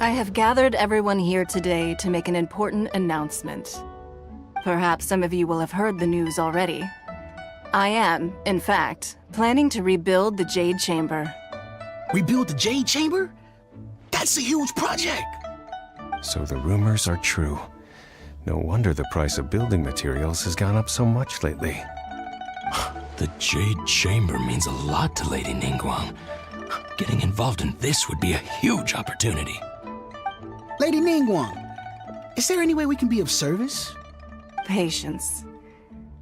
I have gathered everyone here today to make an important announcement. Perhaps some of you will have heard the news already. I am, in fact, planning to rebuild the Jade Chamber. Rebuild the Jade Chamber? That's a huge project! So the rumors are true. No wonder the price of building materials has gone up so much lately. The Jade Chamber means a lot to Lady Ningguang. Getting involved in this would be a huge opportunity. Lady Ningguang, is there any way we can be of service? Patience.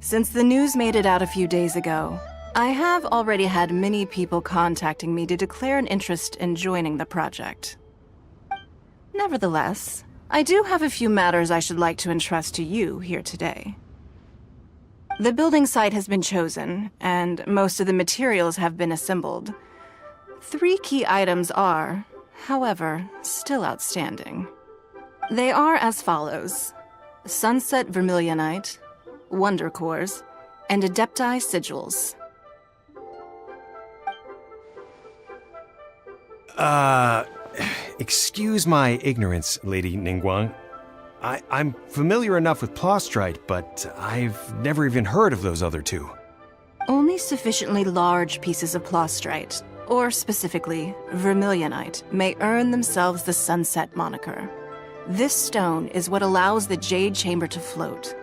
Since the news made it out a few days ago, I have already had many people contacting me to declare an interest in joining the project. Nevertheless, I do have a few matters I should like to entrust to you here today. The building site has been chosen, and most of the materials have been assembled. 3 key items are, however, still outstanding. They are as follows: Sunset Vermilionite, Wonder Cores, and Adepti Sigils. Excuse my ignorance, Lady Ningguang. I'm familiar enough with Plostrite, but I've never even heard of those other 2. Only sufficiently large pieces of Plostrite, or specifically Vermilionite, may earn themselves the Sunset moniker. This stone is what allows the Jade Chamber to float.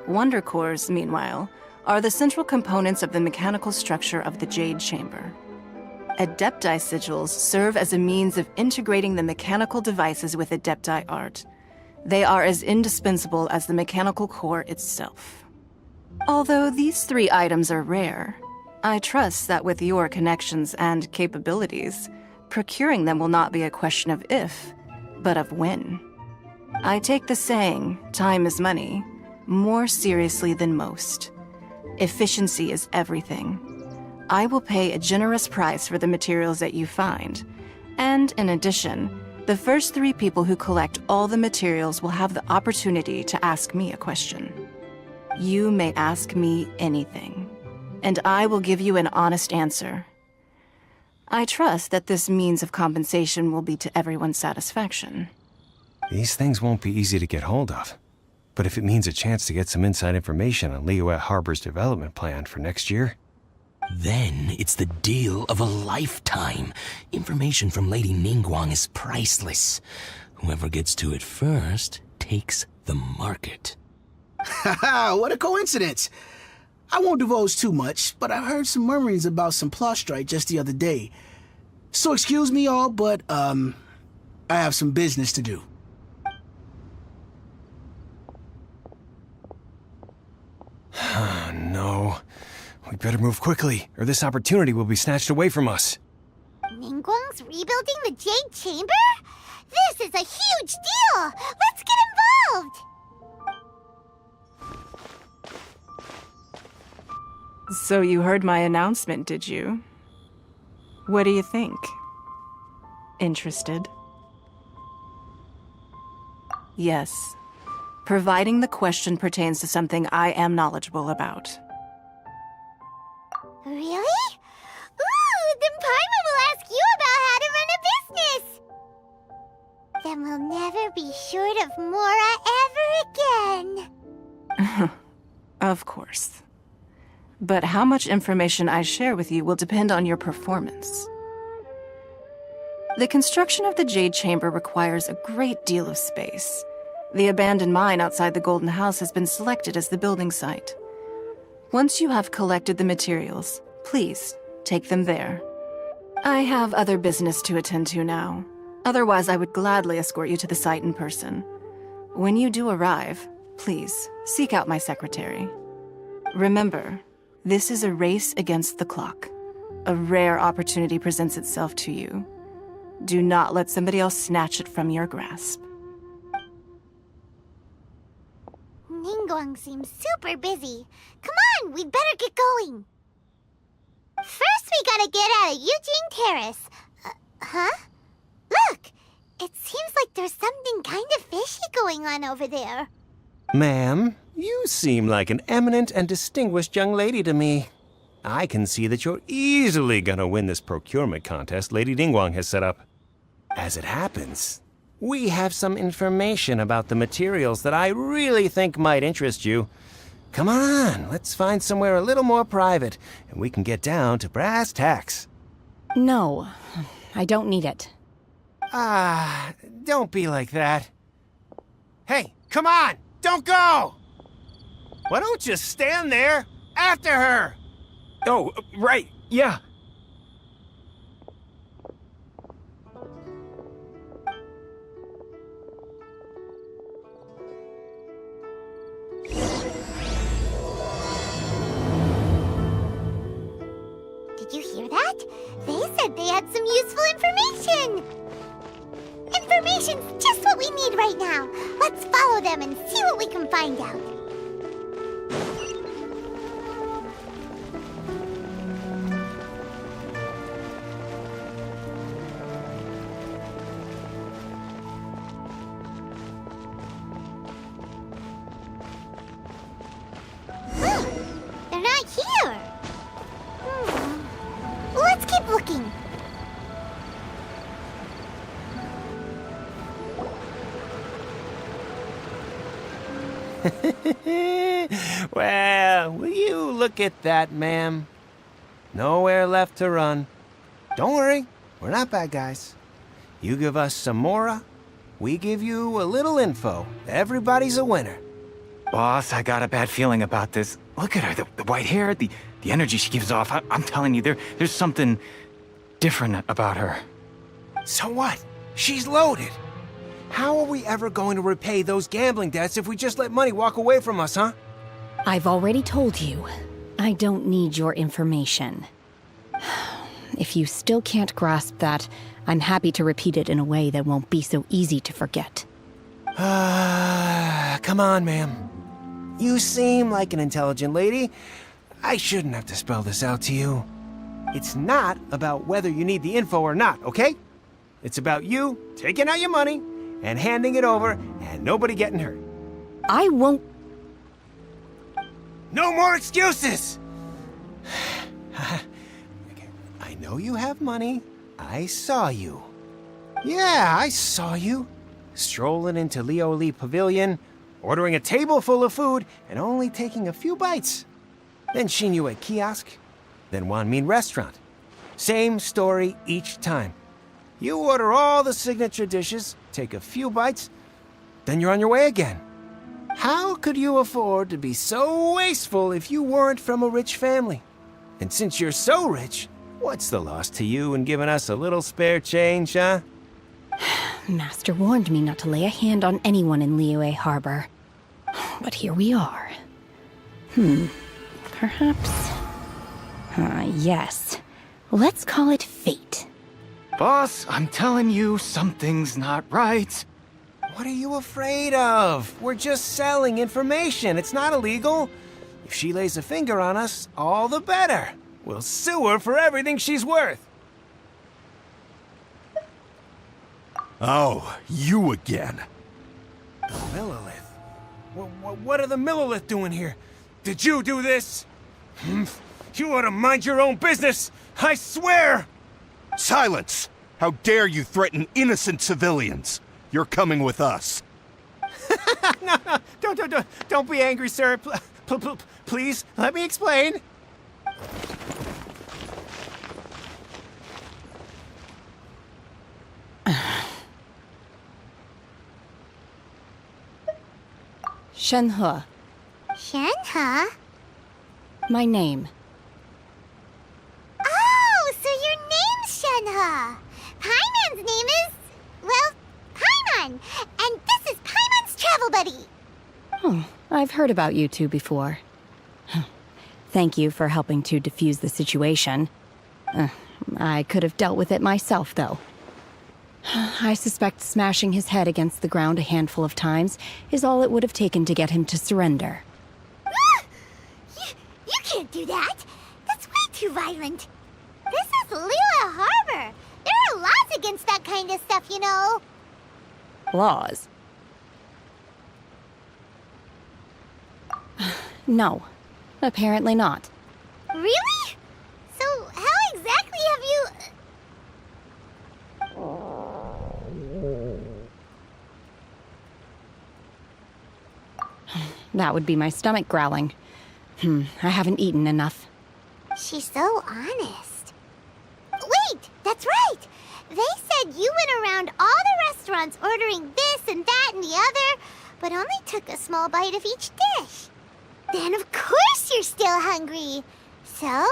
Wonder Cores, meanwhile, are the central components of the mechanical structure of the Jade Chamber. Adepti Sigils serve as a means of integrating the mechanical devices with Adepti art. They are as indispensable as the mechanical core itself. Although these 3 items are rare, I trust that with your connections and capabilities, procuring them will not be a question of if, but of when. I take the saying, time is money, more seriously than most. Efficiency is everything. I will pay a generous price for the materials that you find, and in addition, the first 3 people who collect all the materials will have the opportunity to ask me a question. You may ask me anything, and I will give you an honest answer. I trust that this means of compensation will be to everyone's satisfaction. These things won't be easy to get hold of. But if it means a chance to get some inside information on Liyue Harbor's development plan for next year... Then it's the deal of a lifetime. Information from Lady Ningguang is priceless. Whoever gets to it first takes the market. Haha, what a coincidence! I won't divulge too much, but I heard some murmurings about some Plostrite just the other day. So excuse me all, but, I have some business to do. No. We better move quickly, or this opportunity will be snatched away from us. Ningguang's rebuilding the Jade Chamber? This is a huge deal! Let's get involved! So you heard my announcement, did you? What do you think? Interested? Yes. Providing the question pertains to something I am knowledgeable about. Really? Ooh, then Paimon will ask you about how to run a business! Then we'll never be short of Mora ever again. Of course. But how much information I share with you will depend on your performance. The construction of the Jade Chamber requires a great deal of space. The abandoned mine outside the Golden House has been selected as the building site. Once you have collected the materials, please take them there. I have other business to attend to now. Otherwise, I would gladly escort you to the site in person. When you do arrive, please seek out my secretary. Remember, this is a race against the clock. A rare opportunity presents itself to you. Do not let somebody else snatch it from your grasp. Ningguang seems super busy. Come on, we'd better get going. First, we gotta get out of Eugene Terrace. Huh? Look! It seems like there's something kind of fishy going on over there. Ma'am, you seem like an eminent and distinguished young lady to me. I can see that you're easily gonna win this procurement contest Lady Ningguang has set up. As it happens, We have some information about the materials that I really think might interest you. Come on, let's find somewhere a little more private, and we can get down to brass tacks. No, I don't need it. Don't be like that. Hey, come on! Don't go! Why don't you stand there after her? Oh, right, yeah. Did you hear that? They said they had some useful information! Information's just what we need right now. Let's follow them and see what we can find out. Huh, they're not here. Let's keep looking. Well, will you look at that, ma'am? Nowhere left to run. Don't worry, we're not bad guys. You give us some mora, we give you a little info. Everybody's a winner. Boss, I got a bad feeling about this. Look at her, the white hair, the energy she gives off. I'm telling you, there's something different about her. So what? She's loaded. How are we ever going to repay those gambling debts if we just let money walk away from us, huh? I've already told you, I don't need your information. If you still can't grasp that, I'm happy to repeat it in a way that won't be so easy to forget. Come on, ma'am. You seem like an intelligent lady. I shouldn't have to spell this out to you. It's not about whether you need the info or not, okay? It's about you taking out your money and handing it over and nobody getting hurt. I won't. No more excuses! Okay, I know you have money. I saw you. Yeah, I saw you. Strolling into Leo Lee Pavilion, ordering a table full of food, and only taking a few bites. Then Shinyue Kiosk, then Wanmin Restaurant. Same story each time. You order all the signature dishes, take a few bites, then you're on your way again. How could you afford to be so wasteful if you weren't from a rich family? And since you're so rich, what's the loss to you in giving us a little spare change, huh? Master warned me not to lay a hand on anyone in Liyue Harbor. But here we are. Perhaps... yes. Let's call it fate. Boss, I'm telling you, something's not right. What are you afraid of? We're just selling information. It's not illegal. If she lays a finger on us, all the better. We'll sue her for everything she's worth. Oh, you again. The Millilith. What are the Millilith doing here? Did you do this? You ought to mind your own business. I swear! Silence! How dare you threaten innocent civilians? You're coming with us. No, don't be angry, sir. Please, let me explain. Shenhe, Shenhe? my name. Oh, so your name's Shenhe. Paimon's name is, well, Paimon. And this is Paimon's travel buddy. Oh, I've heard about you two before. Thank you for helping to defuse the situation. I could have dealt with it myself, though. I suspect smashing his head against the ground a handful of times is all it would have taken to get him to surrender. You can't do that. That's way too violent. This is Liyue Harbor. There are laws against that kind of stuff, you know. Laws? No, apparently not. Really? So how exactly have you... That would be my stomach growling. I haven't eaten enough. She's so honest. Wait, that's right! They said you went around all the restaurants ordering this and that and the other, but only took a small bite of each dish. Then of course you're still hungry. So,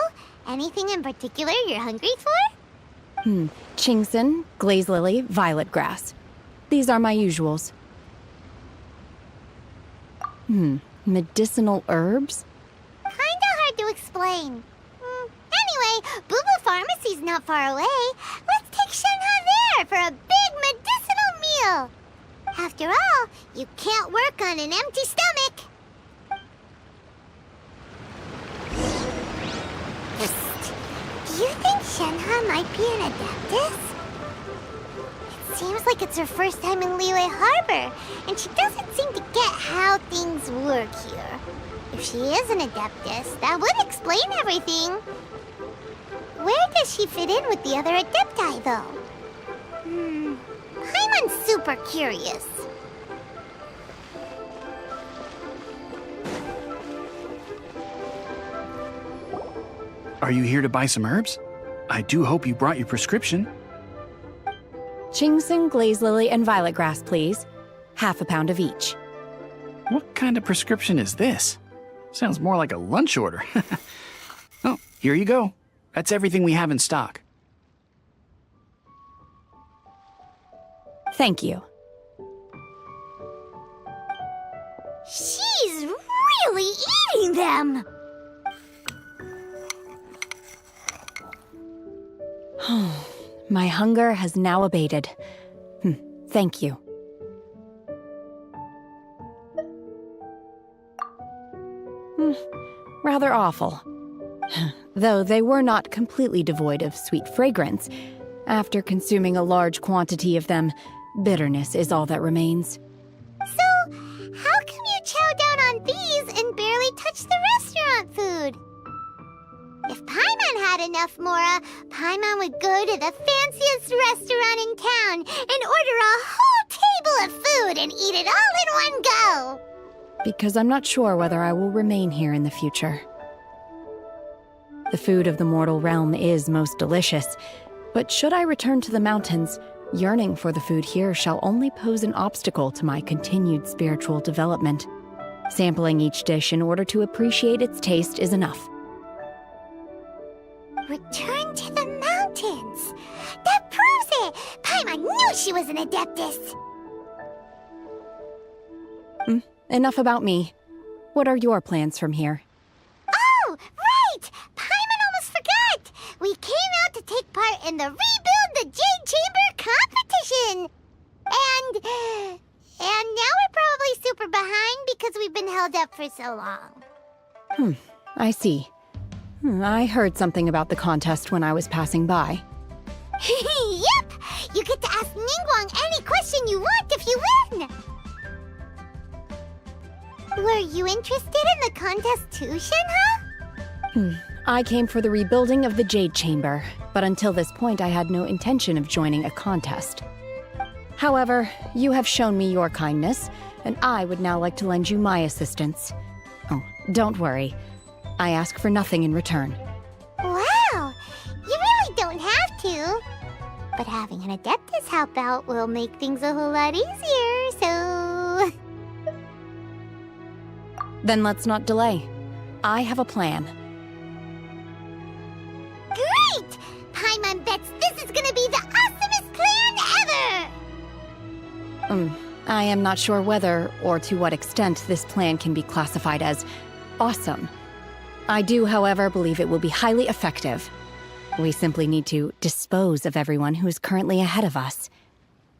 anything in particular you're hungry for? Chingson, glaze lily, violet grass. These are my usuals. Medicinal herbs? Kinda hard to explain. Anyway, Booba Pharmacy's not far away. Let's take Shenhe there for a big medicinal meal. After all, you can't work on an empty stomach. Do you think Shenhe might be an Adeptus? It seems like it's her first time in Liyue Harbor, and she doesn't seem to get how things work here. If she is an Adeptus, that would explain everything. Where does she fit in with the other Adepti, though? I'm super curious. Are you here to buy some herbs? I do hope you brought your prescription. Chingson, glaze lily, and violet grass, please. Half a pound of each. What kind of prescription is this? Sounds more like a lunch order. Oh, here you go. That's everything we have in stock. Thank you. She's really eating them! My hunger has now abated. Thank you. Rather awful. Though they were not completely devoid of sweet fragrance. After consuming a large quantity of them, bitterness is all that remains. So, how come you chow down on these and barely touch the restaurant food? If Paimon had enough Mora, Paimon would go to the fanciest restaurant in town and order a whole table of food and eat it all in one go. Because I'm not sure whether I will remain here in the future. The food of the mortal realm is most delicious, but should I return to the mountains, yearning for the food here shall only pose an obstacle to my continued spiritual development. Sampling each dish in order to appreciate its taste is enough. Return to the mountains! That proves it! Paimon knew she was an Adeptus! Enough about me. What are your plans from here? Oh, right! Paimon almost forgot! We came out to take part in the Rebuild the Jade Chamber competition! And now we're probably super behind because we've been held up for so long. I see. I heard something about the contest when I was passing by. Yep! You get to ask Ningguang any question you want if you win! Were you interested in the contest too, Shenhe? I came for the rebuilding of the Jade Chamber, but until this point I had no intention of joining a contest. However, you have shown me your kindness, and I would now like to lend you my assistance. Oh, don't worry. I ask for nothing in return. Wow! You really don't have to. But having an Adeptus help out will make things a whole lot easier, so... Then let's not delay. I have a plan. Great! Paimon bets this is gonna be the awesomest plan ever! I am not sure whether or to what extent this plan can be classified as awesome. I do, however, believe it will be highly effective. We simply need to dispose of everyone who is currently ahead of us.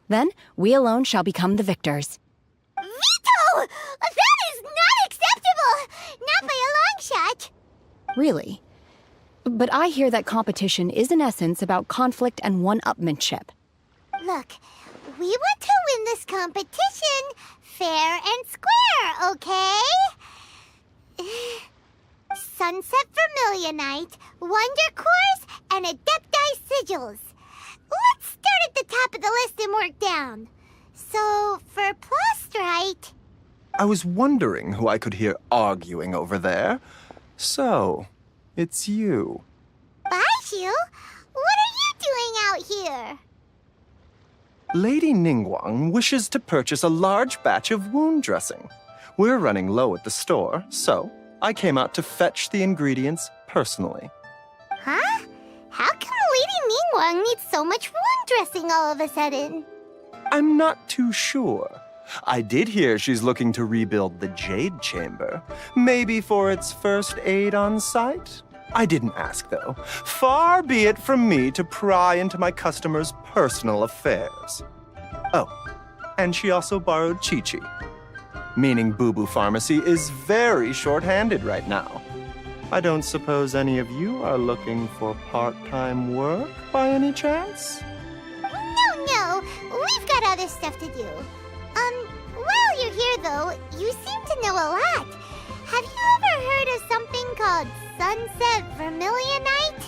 Then, we alone shall become the victors. Veto! That is not acceptable! Not by a long shot! Really? But I hear that competition is in essence about conflict and one-upmanship. Look, we want to win this competition fair and square, okay? Sunset Vermilionite, Wonder Cores, and Adepti Sigils. Let's start at the top of the list and work down. So, for Plustrite... I was wondering who I could hear arguing over there. So, it's you. Baiju? What are you doing out here? Lady Ningguang wishes to purchase a large batch of wound dressing. We're running low at the store, so I came out to fetch the ingredients personally. Huh? How come Lady Ningguang needs so much wound dressing all of a sudden? I'm not too sure. I did hear she's looking to rebuild the Jade Chamber. Maybe for its first aid on site? I didn't ask, though. Far be it from me to pry into my customers' personal affairs. Oh, and she also borrowed Chi-Chi. Meaning Boo Boo Pharmacy is very short-handed right now. I don't suppose any of you are looking for part-time work by any chance? No, we've got other stuff to do. While you're here though, you seem to know a lot. Have you ever heard of something called Sunset Vermilionite?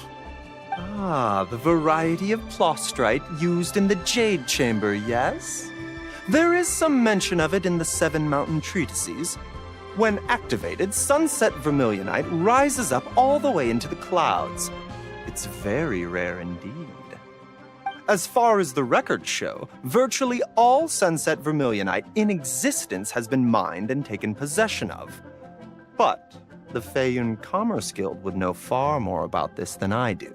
Ah, the variety of plostrite used in the Jade Chamber, yes? There is some mention of it in the Seven Mountain Treatises. When activated, Sunset Vermilionite rises up all the way into the clouds. It's very rare indeed. As far as the records show, virtually all Sunset Vermilionite in existence has been mined and taken possession of. But the Feiyun Commerce Guild would know far more about this than I do.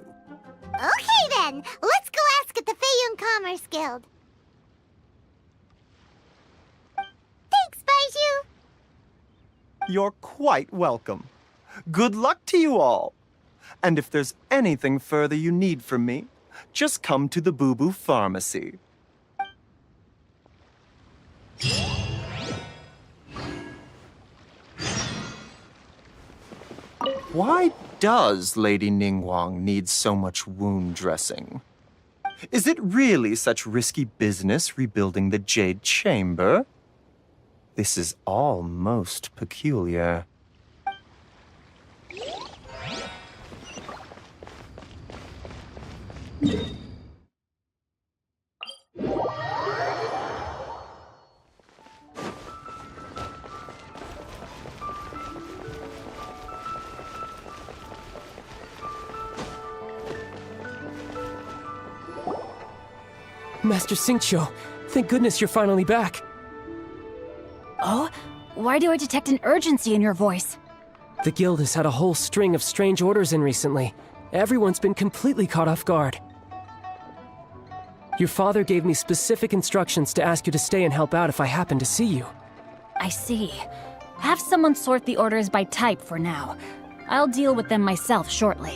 Okay then, let's go ask at the Feiyun Commerce Guild. Thanks, Baiju. You're quite welcome. Good luck to you all. And if there's anything further you need from me, just come to the Boo Boo Pharmacy. Why does Lady Ningguang need so much wound dressing? Is it really such risky business rebuilding the Jade Chamber? This is all most peculiar. Master Xingqiu, thank goodness you're finally back. Oh? Why do I detect an urgency in your voice? The guild has had a whole string of strange orders in recently. Everyone's been completely caught off guard. Your father gave me specific instructions to ask you to stay and help out if I happen to see you. I see. Have someone sort the orders by type for now. I'll deal with them myself shortly.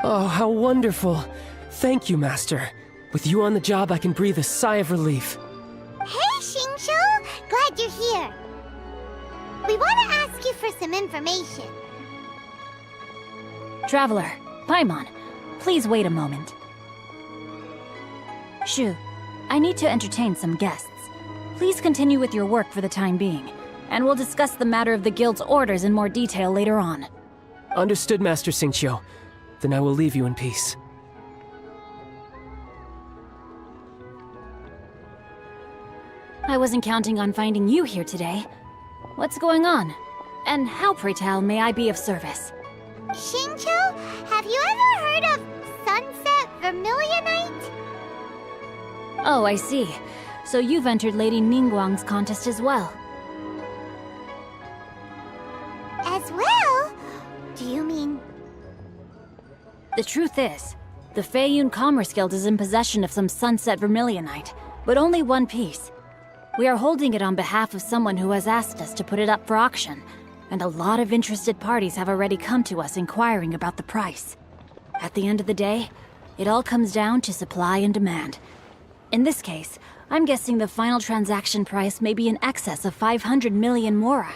Oh, how wonderful. Thank you, Master. With you on the job, I can breathe a sigh of relief. Hey, Xingqiu! Glad you're here. We want to ask you for some information. Traveler, Paimon, please wait a moment. Shu, I need to entertain some guests. Please continue with your work for the time being, and we'll discuss the matter of the guild's orders in more detail later on. Understood, Master Xingqiu. Then I will leave you in peace. I wasn't counting on finding you here today. What's going on? And how, pray tell, may I be of service? Xingqiu, have you ever heard of Sunset Vermilionite? Oh, I see. So you've entered Lady Ningguang's contest as well. As well? Do you mean... The truth is, the Feiyun Commerce Guild is in possession of some Sunset Vermilionite, but only one piece. We are holding it on behalf of someone who has asked us to put it up for auction, and a lot of interested parties have already come to us inquiring about the price. At the end of the day, it all comes down to supply and demand. In this case, I'm guessing the final transaction price may be in excess of 500 million mora.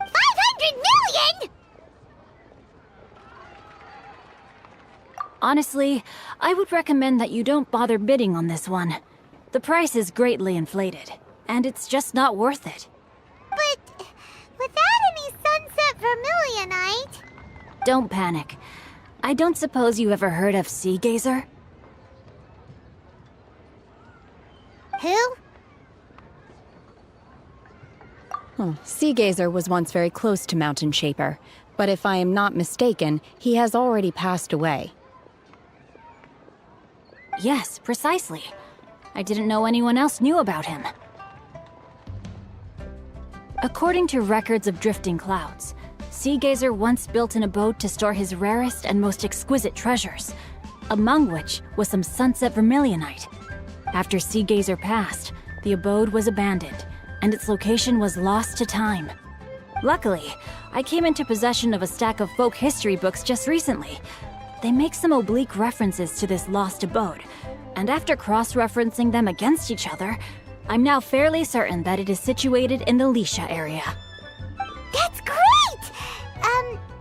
500 million?! Honestly, I would recommend that you don't bother bidding on this one. The price is greatly inflated, and it's just not worth it. But without any Sunset Vermilionite... Don't panic. I don't suppose you ever heard of Sea Gazer? Who? Sea Gazer was once very close to Mountain Shaper, but if I am not mistaken, he has already passed away. Yes, precisely. I didn't know anyone else knew about him. According to records of drifting clouds, Sea Gazer once built an abode to store his rarest and most exquisite treasures, among which was some sunset vermilionite. After Sea Gazer passed, the abode was abandoned, and its location was lost to time. Luckily, I came into possession of a stack of folk history books just recently. They make some oblique references to this lost abode, and after cross-referencing them against each other, I'm now fairly certain that it is situated in the Lisha area. That's great!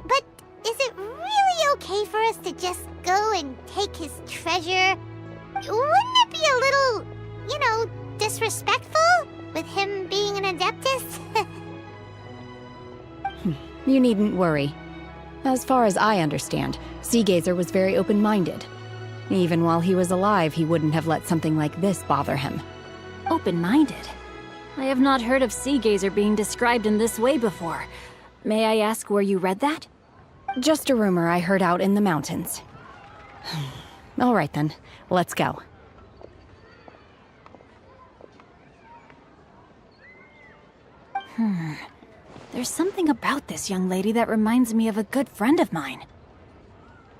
But is it really okay for us to just go and take his treasure? Wouldn't it be a little, disrespectful with him being an Adeptus? You needn't worry. As far as I understand, Sea Gazer was very open-minded. Even while he was alive, he wouldn't have let something like this bother him. Open-minded? I have not heard of Sea Gazer being described in this way before. May I ask where you read that? Just a rumor I heard out in the mountains. All right then, let's go. There's something about this young lady that reminds me of a good friend of mine.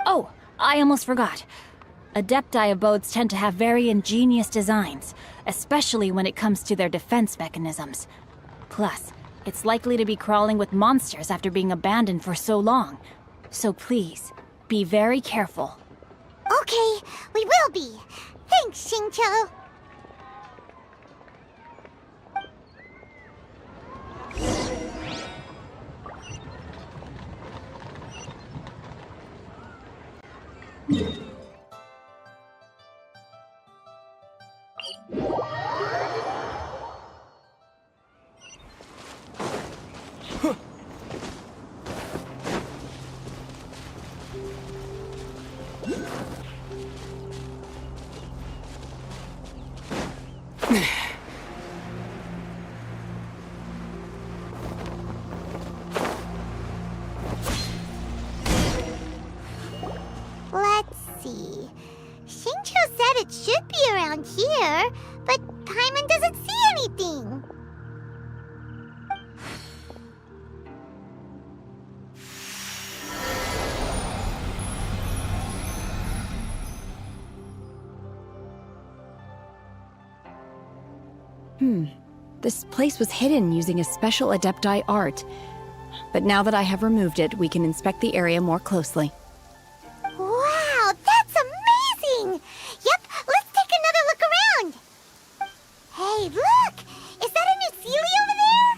Oh, I almost forgot. Adepti abodes tend to have very ingenious designs, especially when it comes to their defense mechanisms. Plus, it's likely to be crawling with monsters after being abandoned for so long. So please, be very careful. Okay, we will be. Thanks, Xingqiu. Let's see. Xingqiu said it should be around here, but Paimon doesn't see anything. This place was hidden using a special Adepti art. But now that I have removed it, we can inspect the area more closely. Wow, that's amazing! Yep, let's take another look around. Hey, look! Is that a new Sealy over there?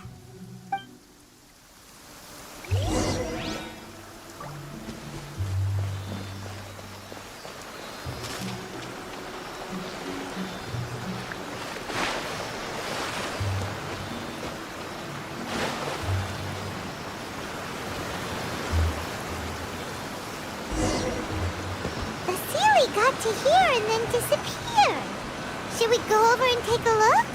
The Sealy got to here and then disappeared. Should we go over and take a look?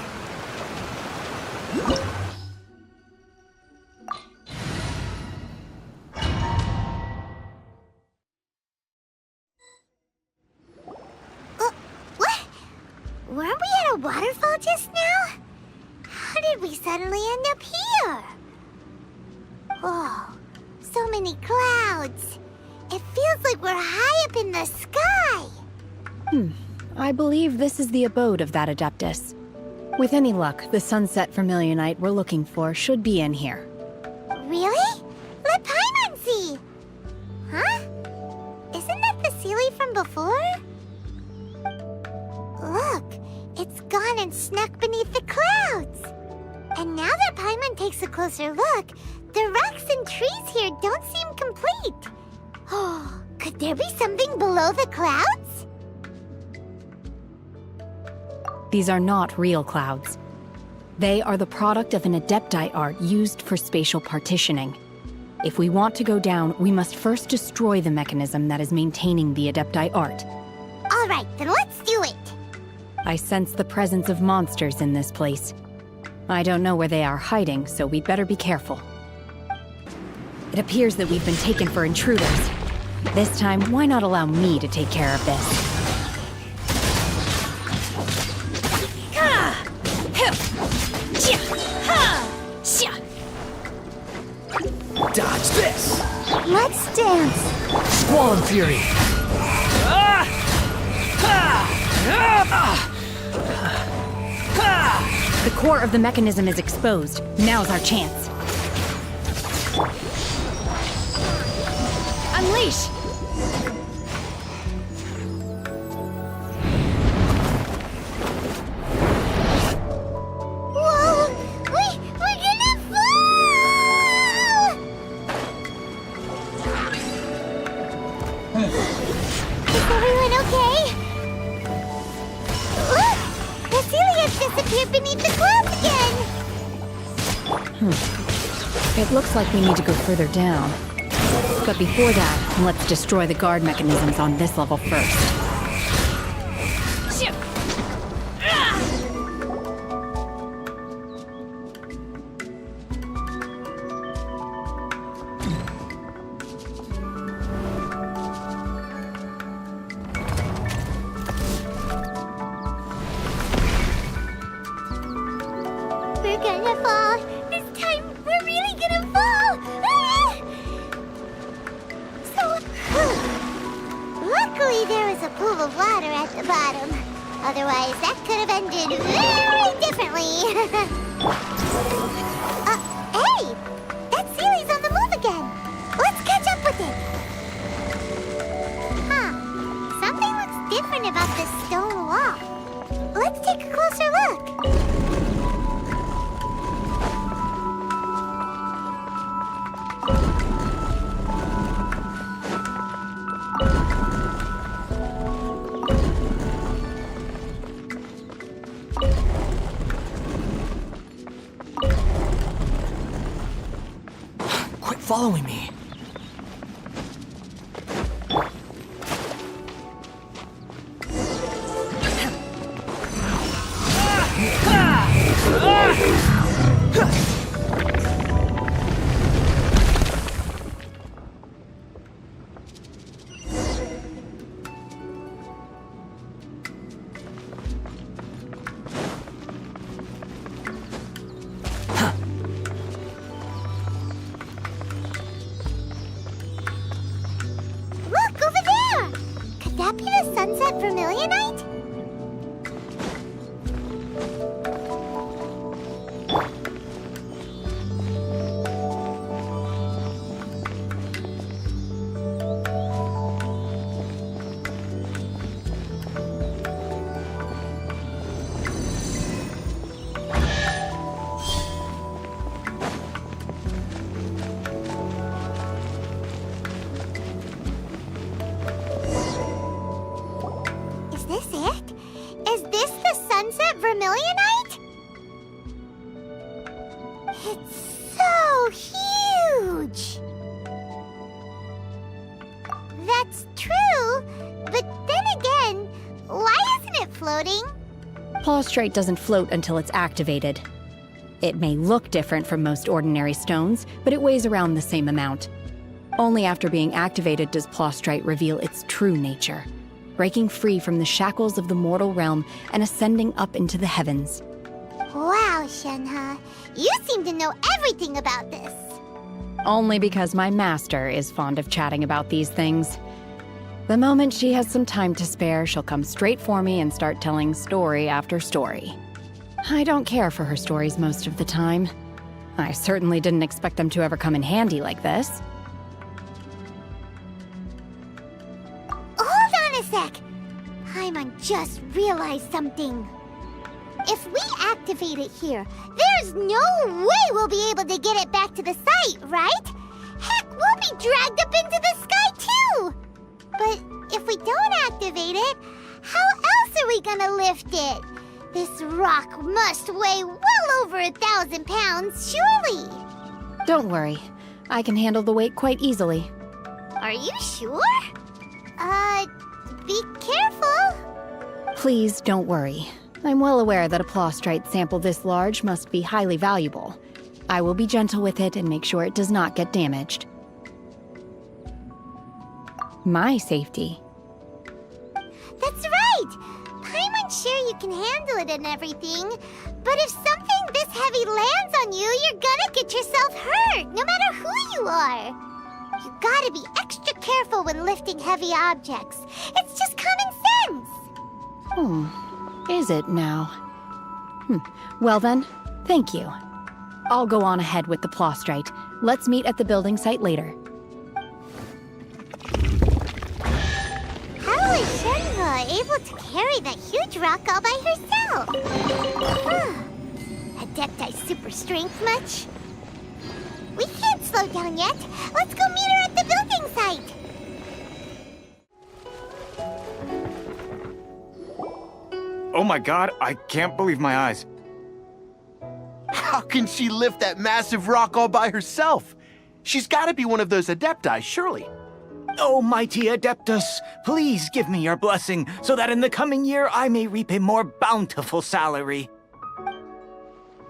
What? Weren't we at a waterfall just now? How did we suddenly end up here? Oh, so many clouds. It feels like we're high up in the sky. I believe this is the abode of that Adeptus. With any luck, the sunset vermilionite we're looking for should be in here. Really? Let Paimon see. Huh? Isn't that the Sealy from before? Look, it's gone and snuck beneath the clouds. And now that Paimon takes a closer look, the rocks and trees here don't seem complete. Oh, could there be something below the clouds? These are not real clouds. They are the product of an Adepti art used for spatial partitioning. If we want to go down, we must first destroy the mechanism that is maintaining the Adepti art. All right, then let's do it. I sense the presence of monsters in this place. I don't know where they are hiding, so we'd better be careful. It appears that we've been taken for intruders. This time, why not allow me to take care of this? Dodge this! Let's dance. Squall Fury! The core of the mechanism is exposed. Now's our chance. Unleash! Whoa! We're gonna fall! Is everyone okay? Look! The Celia's disappeared beneath the clouds again! It looks like we need to go further down. But before that, let's destroy the guard mechanisms on this level first. We're gonna fall! This time, we're really gonna fall! Ah! Luckily, there was a pool of water at the bottom. Otherwise, that could have ended very differently. Hey! That Sealy's on the move again. Let's catch up with it. Huh. Something looks different about this stone wall. Let's take a closer look. Quit following me. Look, over there! Could that be the sunset vermilionite? Is this it? Is this the sunset vermilionite? It's so huge! That's true, but then again, why isn't it floating? Plaustrite doesn't float until it's activated. It may look different from most ordinary stones, but it weighs around the same amount. Only after being activated does Plaustrite reveal its true nature, breaking free from the shackles of the mortal realm and ascending up into the heavens. Wow, Shenhe, you seem to know everything about this. Only because my master is fond of chatting about these things. The moment she has some time to spare, she'll come straight for me and start telling story after story. I don't care for her stories most of the time. I certainly didn't expect them to ever come in handy like this. Hold on a sec! Paimon just realized something. If we activate it here, there's no way we'll be able to get it back to the site, right? Heck, we'll be dragged up into the sky too! But if we don't activate it, how else are we gonna lift it? This rock must weigh well over 1,000 pounds, surely! Don't worry. I can handle the weight quite easily. Are you sure? Be careful. Please don't worry. I'm well aware that a plostrite sample this large must be highly valuable. I will be gentle with it and make sure it does not get damaged. My safety. That's right! Paimon's sure you can handle it and everything, but if something this heavy lands on you, you're gonna get yourself hurt, no matter who you are. You gotta be extra careful when lifting heavy objects. It's just common sense. Is it now? Well then, thank you. I'll go on ahead with the plostrite. Let's meet at the building site later. How is Shenhua able to carry that huge rock all by herself? Adepti super strength much? We can't slow down yet. Let's go meet her at the building site. Oh my god, I can't believe my eyes. How can she lift that massive rock all by herself? She's got to be one of those Adepti, surely. Oh, mighty Adeptus, please give me your blessing so that in the coming year I may reap a more bountiful salary.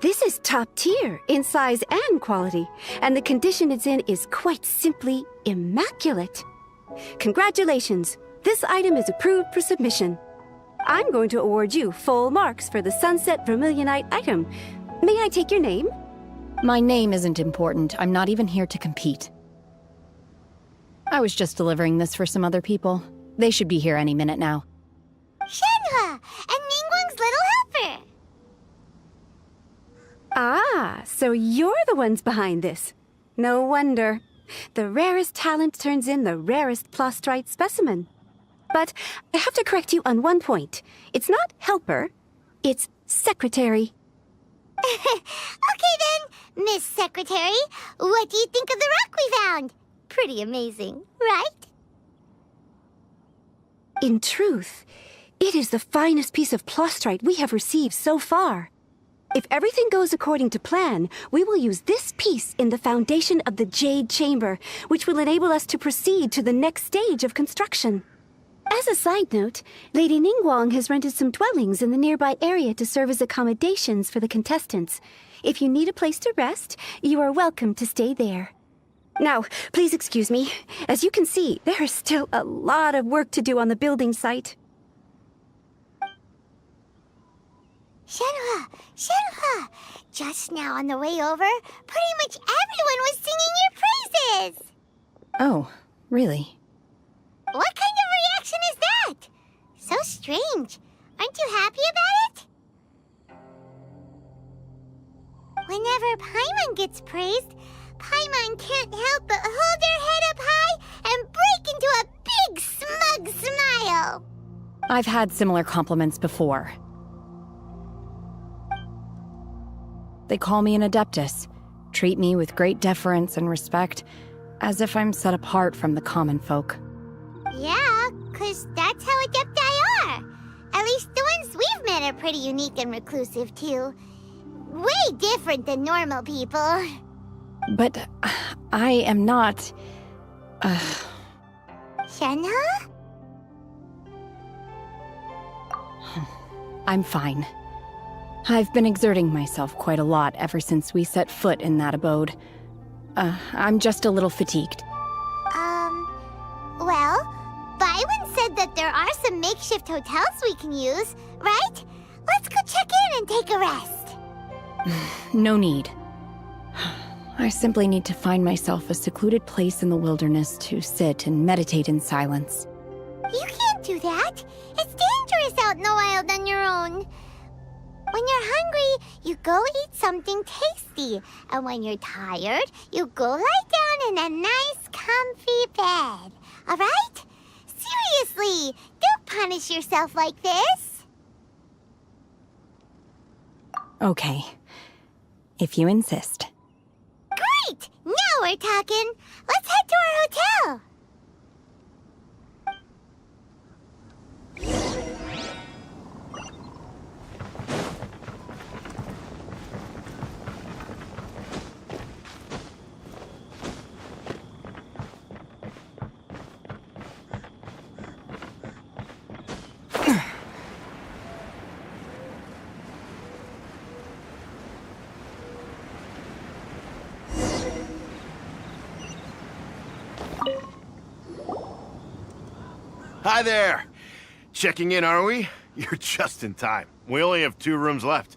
This is top tier in size and quality, and the condition it's in is quite simply immaculate. Congratulations, this item is approved for submission. I'm going to award you full marks for the Sunset Vermilionite item. May I take your name? My name isn't important. I'm not even here to compete. I was just delivering this for some other people. They should be here any minute now. Shenhua, and Ningguang's little helper. Ah, so you're the ones behind this. No wonder. The rarest talent turns in the rarest plostrite specimen. But I have to correct you on one point. It's not helper, it's secretary. Okay then, Miss Secretary, what do you think of the rock we found? Pretty amazing, right? In truth, it is the finest piece of plostrite we have received so far. If everything goes according to plan, we will use this piece in the foundation of the Jade Chamber, which will enable us to proceed to the next stage of construction. As a side note, Lady Ningguang has rented some dwellings in the nearby area to serve as accommodations for the contestants. If you need a place to rest, you are welcome to stay there. Now, please excuse me. As you can see, there is still a lot of work to do on the building site. Shenhua! Just now on the way over, pretty much everyone was singing your praises! Oh, really? What kind of reaction is that? So strange. Aren't you happy about it? Whenever Paimon gets praised, Paimon can't help but hold her head up high and break into a big smug smile. I've had similar compliments before. They call me an Adeptus, treat me with great deference and respect, as if I'm set apart from the common folk. Yeah, 'cause that's how Adepti are. At least the ones we've met are pretty unique and reclusive, too. Way different than normal people. But I am not... Shenhua? I'm fine. I've been exerting myself quite a lot ever since we set foot in that abode. I'm just a little fatigued. Well, Byron said that there are some makeshift hotels we can use, right? Let's go check in and take a rest. No need. I simply need to find myself a secluded place in the wilderness to sit and meditate in silence. You can't do that. It's dangerous out in the wild on your own. When you're hungry, you go eat something tasty. And when you're tired, you go lie down in a nice, comfy bed. All right? Seriously, don't punish yourself like this. Okay. If you insist. Great! Now we're talking. Let's head to our hotel. Hi there. Checking in, are we? You're just in time. We only have 2 rooms left.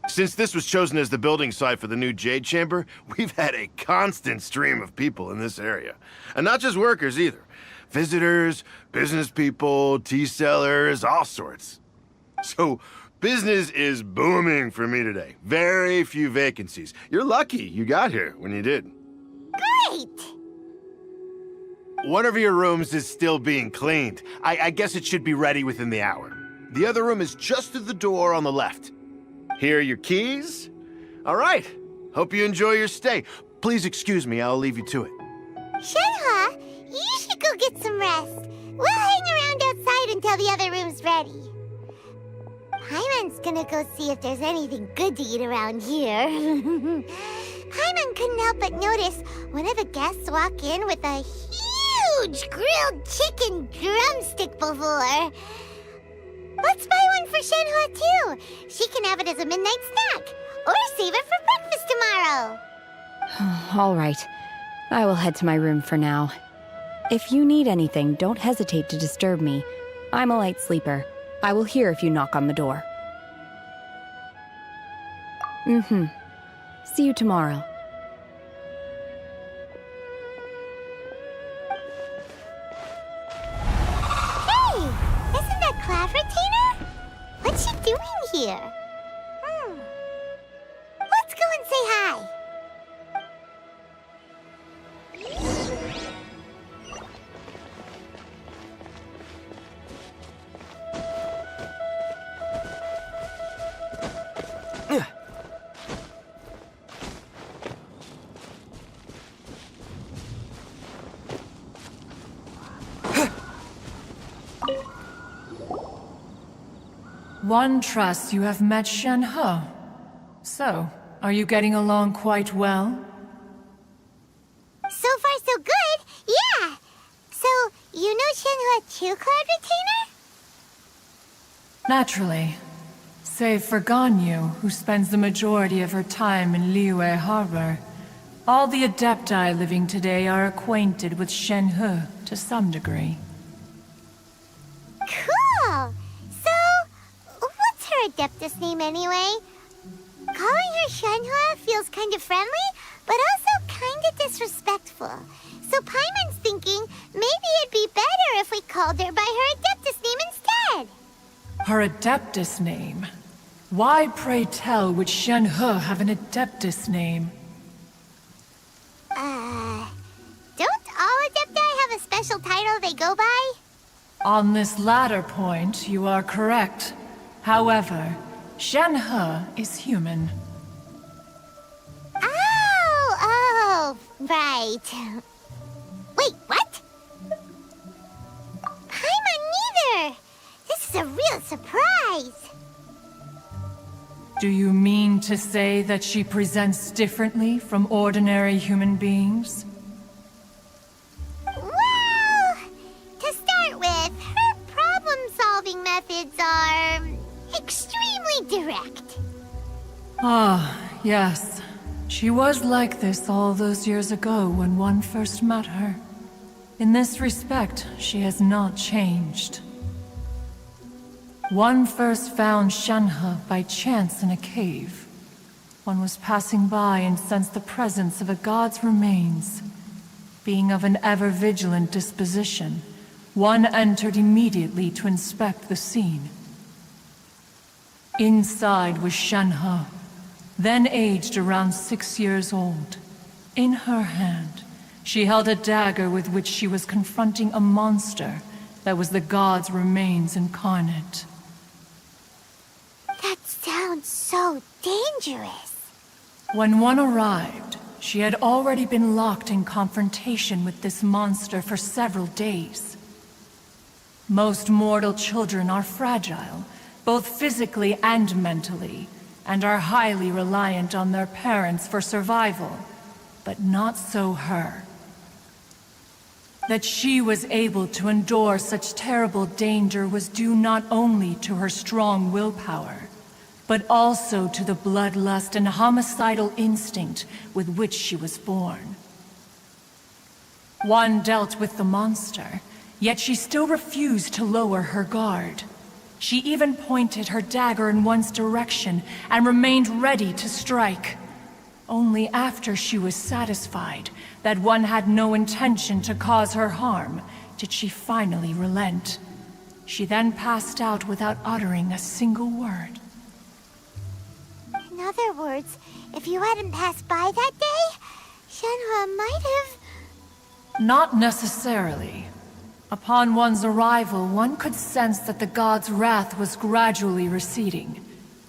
Since this was chosen as the building site for the new Jade Chamber, we've had a constant stream of people in this area. And not just workers either. Visitors, business people, tea sellers, all sorts. So, business is booming for me today. Very few vacancies. You're lucky you got here when you did. Great! One of your rooms is still being cleaned. I guess it should be ready within the hour. The other room is just through the door on the left. Here are your keys. All right. Hope you enjoy your stay. Please excuse me, I'll leave you to it. Shenhe, you should go get some rest. We'll hang around outside until the other room's ready. Paimon's gonna go see if there's anything good to eat around here. Paimon couldn't help but notice one of the guests walk in with a huge grilled chicken drumstick before. Let's buy one for Shenhe too. She can have it as a midnight snack. Or save it for breakfast tomorrow. All right. I will head to my room for now. If you need anything, don't hesitate to disturb me. I'm a light sleeper. I will hear if you knock on the door. See you tomorrow. Hey! Isn't that Cloud Retainer? What's she doing here? Let's go and say hi. One trusts you have met Shenhe. So, are you getting along quite well? So far, so good. Yeah. So, you know Shenhe too, Cloud Retainer? Naturally. Save for Ganyu, who spends the majority of her time in Liyue Harbor. All the Adepti living today are acquainted with Shenhe to some degree. Cool. So, what's her Adeptus name anyway? Calling her Shenhe feels kind of friendly, but also kind of disrespectful. So Paimon's thinking maybe it'd be better if we called her by her Adeptus name instead. Her Adeptus name? Why, pray tell, would Shenhe have an Adeptus name? Don't all Adepti have a special title they go by? On this latter point, you are correct. However, Shenhe is human. Oh, right. Wait, what? Paimon neither! This is a real surprise! Do you mean to say that she presents differently from ordinary human beings? Well, to start with, her problem-solving methods are extremely direct. Ah, yes. She was like this all those years ago when one first met her. In this respect, she has not changed. One first found Shenhe by chance in a cave. One was passing by and sensed the presence of a god's remains. Being of an ever-vigilant disposition, one entered immediately to inspect the scene. Inside was Shenhe, then aged around 6 years old. In her hand, she held a dagger with which she was confronting a monster that was the god's remains incarnate. That sounds so dangerous. When one arrived, she had already been locked in confrontation with this monster for several days. Most mortal children are fragile, both physically and mentally, and are highly reliant on their parents for survival. But not so her. That she was able to endure such terrible danger was due not only to her strong willpower, but also to the bloodlust and homicidal instinct with which she was born. One dealt with the monster, Yet she still refused to lower her guard. She even pointed her dagger in one's direction and remained ready to strike. Only after she was satisfied that one had no intention to cause her harm did she finally relent. She then passed out without uttering a single word. In other words, if you hadn't passed by that day, Shenhe might have... Not necessarily. Upon one's arrival, one could sense that the god's wrath was gradually receding.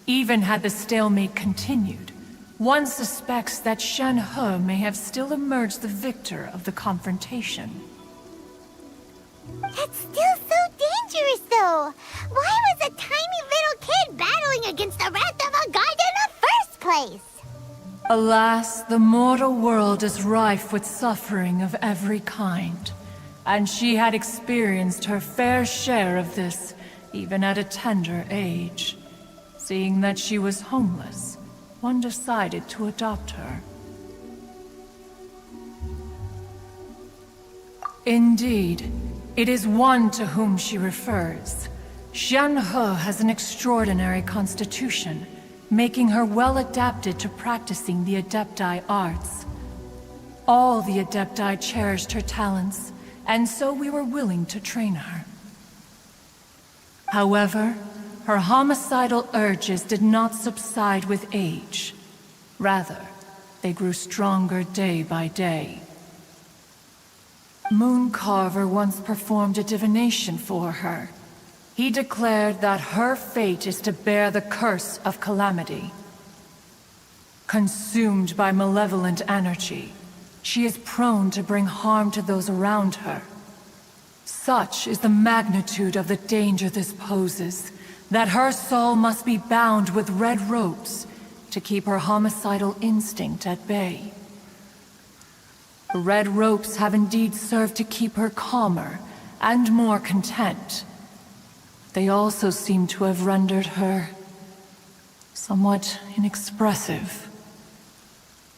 Even had the stalemate continued, one suspects that Shenhe may have still emerged the victor of the confrontation. That's still so dangerous, though! Why was a tiny little kid battling against the wrath of a god in the first place? Alas, the mortal world is rife with suffering of every kind. And she had experienced her fair share of this, even at a tender age. Seeing that she was homeless, one decided to adopt her. Indeed, it is one to whom she refers. Shenhe has an extraordinary constitution, making her well adapted to practicing the Adepti arts. All the Adepti cherished her talents, and so we were willing to train her. However, her homicidal urges did not subside with age. Rather, they grew stronger day by day. Mooncarver once performed a divination for her. He declared that her fate is to bear the curse of calamity. Consumed by malevolent energy, she is prone to bring harm to those around her. Such is the magnitude of the danger this poses, that her soul must be bound with red ropes to keep her homicidal instinct at bay. The red ropes have indeed served to keep her calmer and more content. They also seem to have rendered her somewhat inexpressive.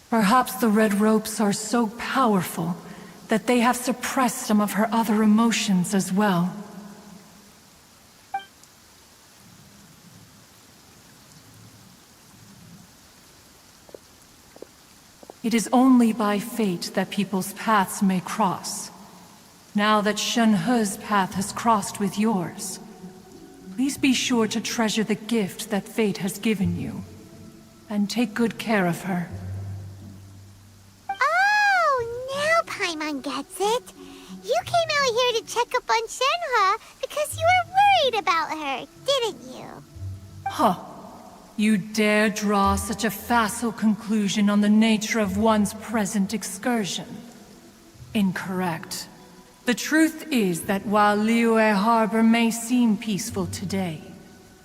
Perhaps the red ropes are so powerful that they have suppressed some of her other emotions as well. It is only by fate that people's paths may cross. Now that Shenhe's path has crossed with yours, please be sure to treasure the gift that fate has given you, and take good care of her. Paimon gets it. You came out here to check up on Shenhe because you were worried about her, didn't you? Huh. You dare draw such a facile conclusion on the nature of one's present excursion? Incorrect. The truth is that while Liyue Harbor may seem peaceful today,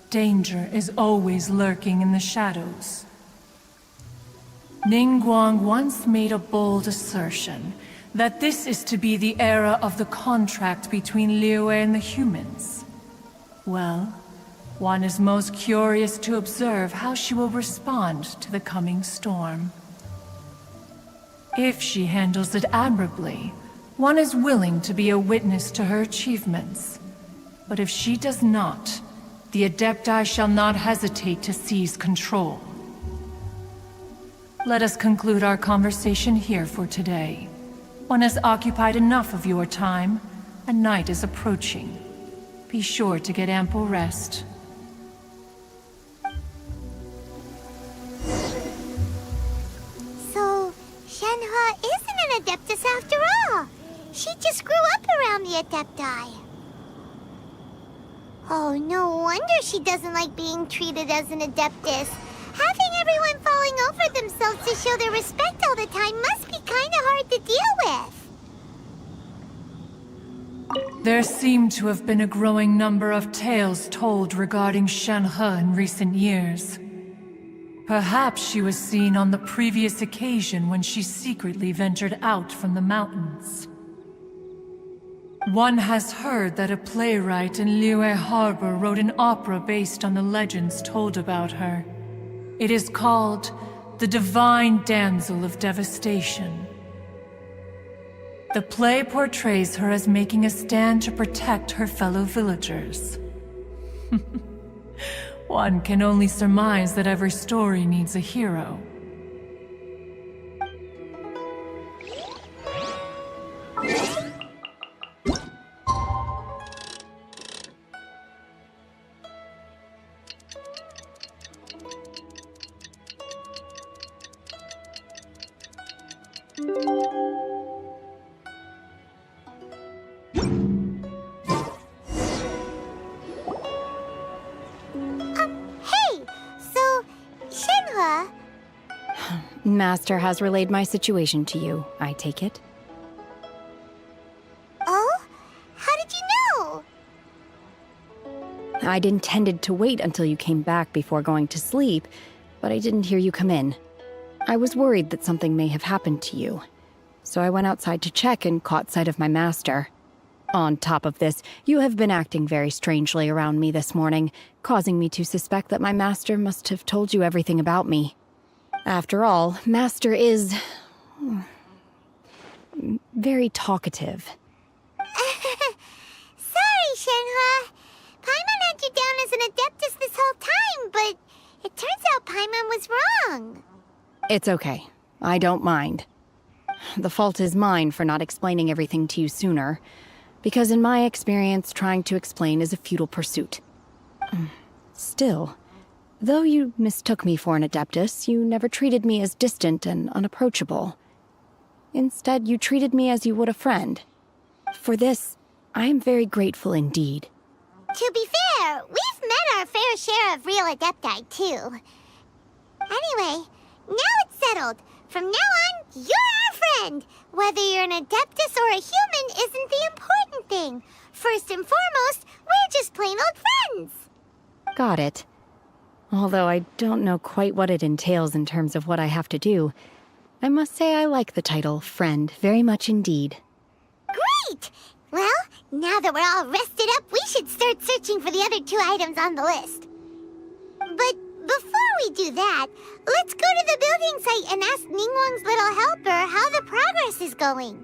danger is always lurking in the shadows. Ningguang once made a bold assertion that this is to be the era of the contract between Liyue and the humans. Well, one is most curious to observe how she will respond to the coming storm. If she handles it admirably, one is willing to be a witness to her achievements. But if she does not, the Adepti shall not hesitate to seize control. Let us conclude our conversation here for today. One has occupied enough of your time, and night is approaching. Be sure to get ample rest. So, Shenhe isn't an Adeptus after all. She just grew up around the Adepti. Oh, no wonder she doesn't like being treated as an Adeptus. Having everyone falling over themselves to show their respect all the time must be kind of hard to deal with. There seem to have been a growing number of tales told regarding Shenhe in recent years. Perhaps she was seen on the previous occasion when she secretly ventured out from the mountains. One has heard that a playwright in Liyue Harbor wrote an opera based on the legends told about her. It is called The Divine Damsel of Devastation. The play portrays her as making a stand to protect her fellow villagers. One can only surmise that every story needs a hero. Hey! So, Shenhua... Master has relayed my situation to you, I take it. Oh? How did you know? I'd intended to wait until you came back before going to sleep, but I didn't hear you come in. I was worried that something may have happened to you, so I went outside to check and caught sight of my master. On top of this, you have been acting very strangely around me this morning, causing me to suspect that my master must have told you everything about me. After all, Master is... very talkative. Sorry, Shenhua. Paimon had you down as an adeptus this whole time, but it turns out Paimon was wrong. It's okay. I don't mind. The fault is mine for not explaining everything to you sooner, because in my experience, trying to explain is a futile pursuit. Still, though you mistook me for an adeptus, you never treated me as distant and unapproachable. Instead, you treated me as you would a friend. For this, I am very grateful indeed. To be fair, we've met our fair share of real adepti, too. Anyway, now it's settled. From now on, you're our friend. Whether you're an adeptus or a human isn't the important thing. First and foremost, we're just plain old friends. Got it. Although I don't know quite what it entails in terms of what I have to do, I must say I like the title friend very much indeed. Great! Well, now that we're all rested up, we should start searching for the other 2 items on the list. But before we do that, let's go to the building site and ask Ningguang's little helper how the progress is going.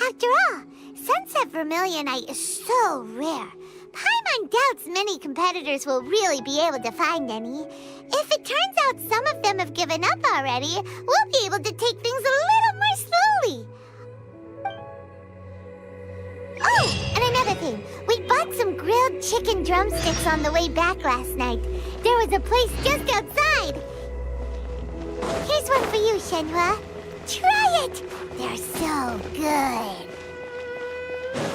After all, Sunset Vermilionite is so rare. Paimon doubts many competitors will really be able to find any. If it turns out some of them have given up already, we'll be able to take things a little more slowly. Oh, and another thing. We bought some grilled chicken drumsticks on the way back last night. There was a place just outside. Here's one for you, Shenhua. Try it! They're so good.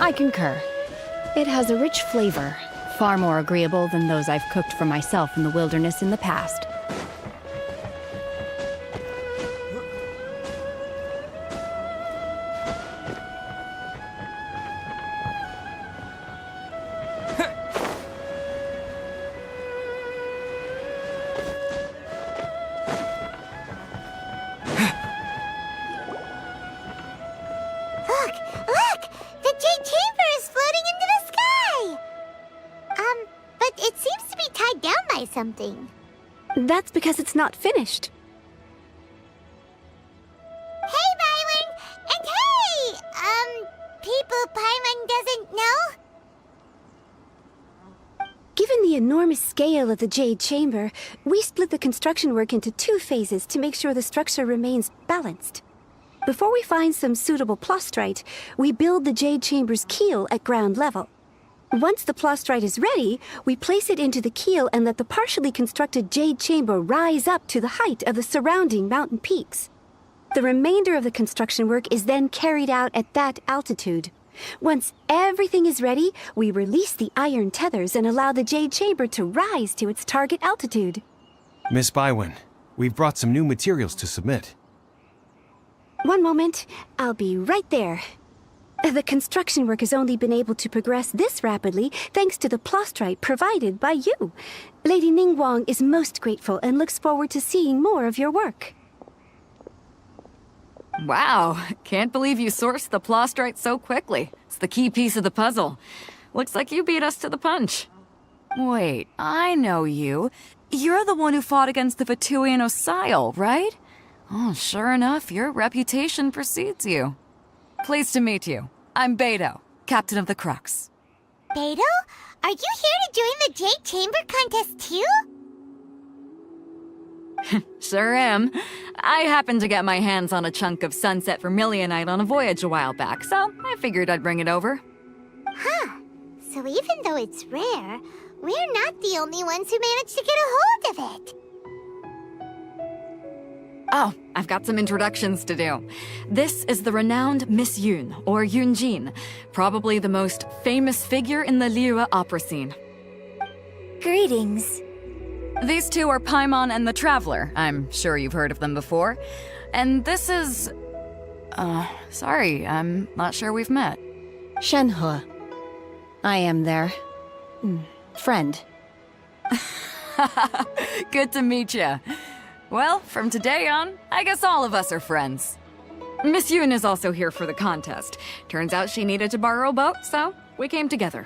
I concur. It has a rich flavor, far more agreeable than those I've cooked for myself in the wilderness in the past. Something. That's because it's not finished. Hey, Byron! And hey! People Paimon doesn't know? Given the enormous scale of the Jade Chamber, we split the construction work into 2 phases to make sure the structure remains balanced. Before we find some suitable plastrite, we build the Jade Chamber's keel at ground level. Once the plastrite is ready, we place it into the keel and let the partially constructed Jade Chamber rise up to the height of the surrounding mountain peaks. The remainder of the construction work is then carried out at that altitude. Once everything is ready, we release the iron tethers and allow the Jade Chamber to rise to its target altitude. Miss Bywin, we've brought some new materials to submit. One moment, I'll be right there. The construction work has only been able to progress this rapidly thanks to the plastrite provided by you. Lady Ningguang is most grateful and looks forward to seeing more of your work. Wow, can't believe you sourced the plastrite so quickly. It's the key piece of the puzzle. Looks like you beat us to the punch. Wait, I know you. You're the one who fought against the Vatuian Osile, right? Oh, sure enough, your reputation precedes you. Pleased to meet you. I'm Beto, captain of the Crux. Beto? Are you here to join the Jade Chamber contest too? Sure am. I happened to get my hands on a chunk of sunset vermilionite on a voyage a while back, so I figured I'd bring it over. Huh. So even though it's rare, we're not the only ones who managed to get a hold of it. Oh, I've got some introductions to do. This is the renowned Miss Yoon, or Yoonjin, probably the most famous figure in the Liyue opera scene. Greetings. These two are Paimon and the Traveler. I'm sure you've heard of them before. And this is... sorry, I'm not sure we've met. Shenhe. I am their... friend. Good to meet you. Well, from today on, I guess all of us are friends. Miss Yoon is also here for the contest. Turns out she needed to borrow a boat, so we came together.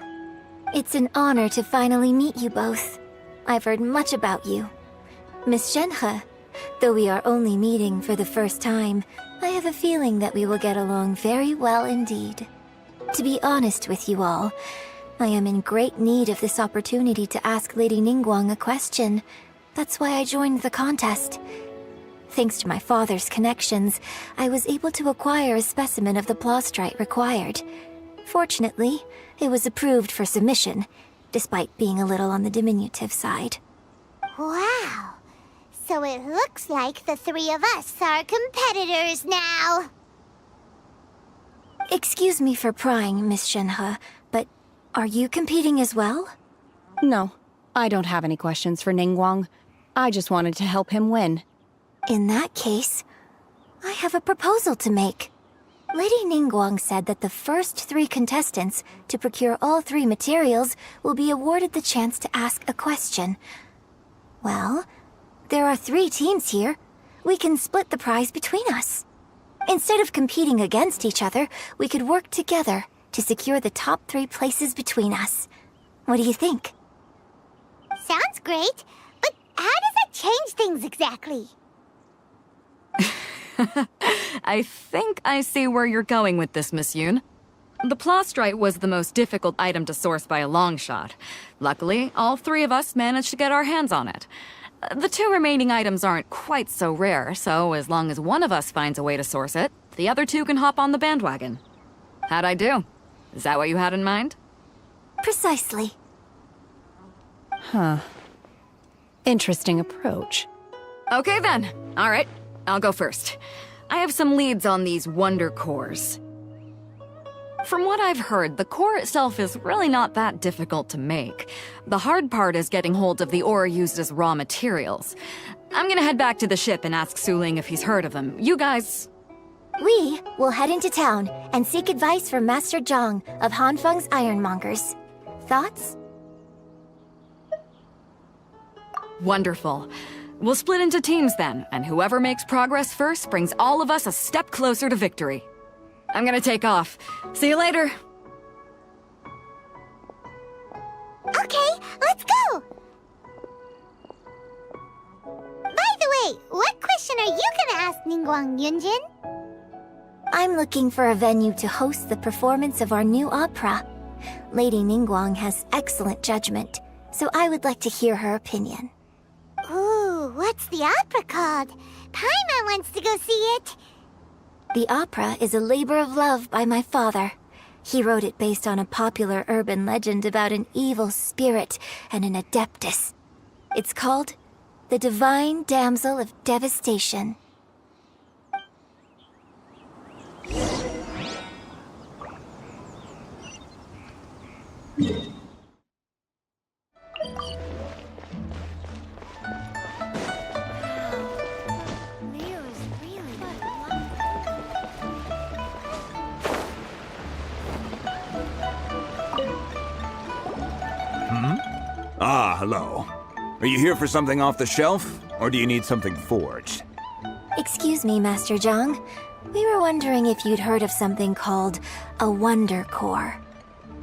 It's an honor to finally meet you both. I've heard much about you. Miss Shenhe, though we are only meeting for the first time, I have a feeling that we will get along very well indeed. To be honest with you all, I am in great need of this opportunity to ask Lady Ningguang a question. That's why I joined the contest. Thanks to my father's connections, I was able to acquire a specimen of the plastrite required. Fortunately, it was approved for submission, despite being a little on the diminutive side. Wow. So it looks like the three of us are competitors now. Excuse me for prying, Miss Shenhe, but are you competing as well? No, I don't have any questions for Ningguang. I just wanted to help him win. In that case, I have a proposal to make. Lady Ningguang said that the first 3 contestants to procure all 3 materials will be awarded the chance to ask a question. Well, there are 3 teams here. We can split the prize between us. Instead of competing against each other, we could work together to secure the top 3 places between us. What do you think? Sounds great, but how does it change things exactly? I think I see where you're going with this, Miss Yoon. The plastrite was the most difficult item to source by a long shot. Luckily, all 3 of us managed to get our hands on it. The 2 remaining items aren't quite so rare, so as long as one of us finds a way to source it, the other 2 can hop on the bandwagon. How'd I do? Is that what you had in mind? Precisely. Huh. Interesting approach. Okay then. All right, I'll go first. I have some leads on these wonder cores. From what I've heard, the core itself is really not that difficult to make. The hard part is getting hold of the ore used as raw materials. I'm gonna head back to the ship and ask Suling if he's heard of them. You guys... We will head into town and seek advice from Master Zhang of Hanfeng's Ironmongers. Thoughts? Wonderful. We'll split into teams then, and whoever makes progress first brings all of us a step closer to victory. I'm gonna take off. See you later. Okay, let's go! By the way, what question are you gonna ask Ningguang, Yunjin? I'm looking for a venue to host the performance of our new opera. Lady Ningguang has excellent judgment, so I would like to hear her opinion. Ooh, what's the opera called? Paimon wants to go see it. The opera is a labor of love by my father. He wrote it based on a popular urban legend about an evil spirit and an adeptus. It's called The Divine Damsel of Devastation. Ah, hello. Are you here for something off the shelf, or do you need something forged? Excuse me, Master Zhang. We were wondering if you'd heard of something called a Wonder Core.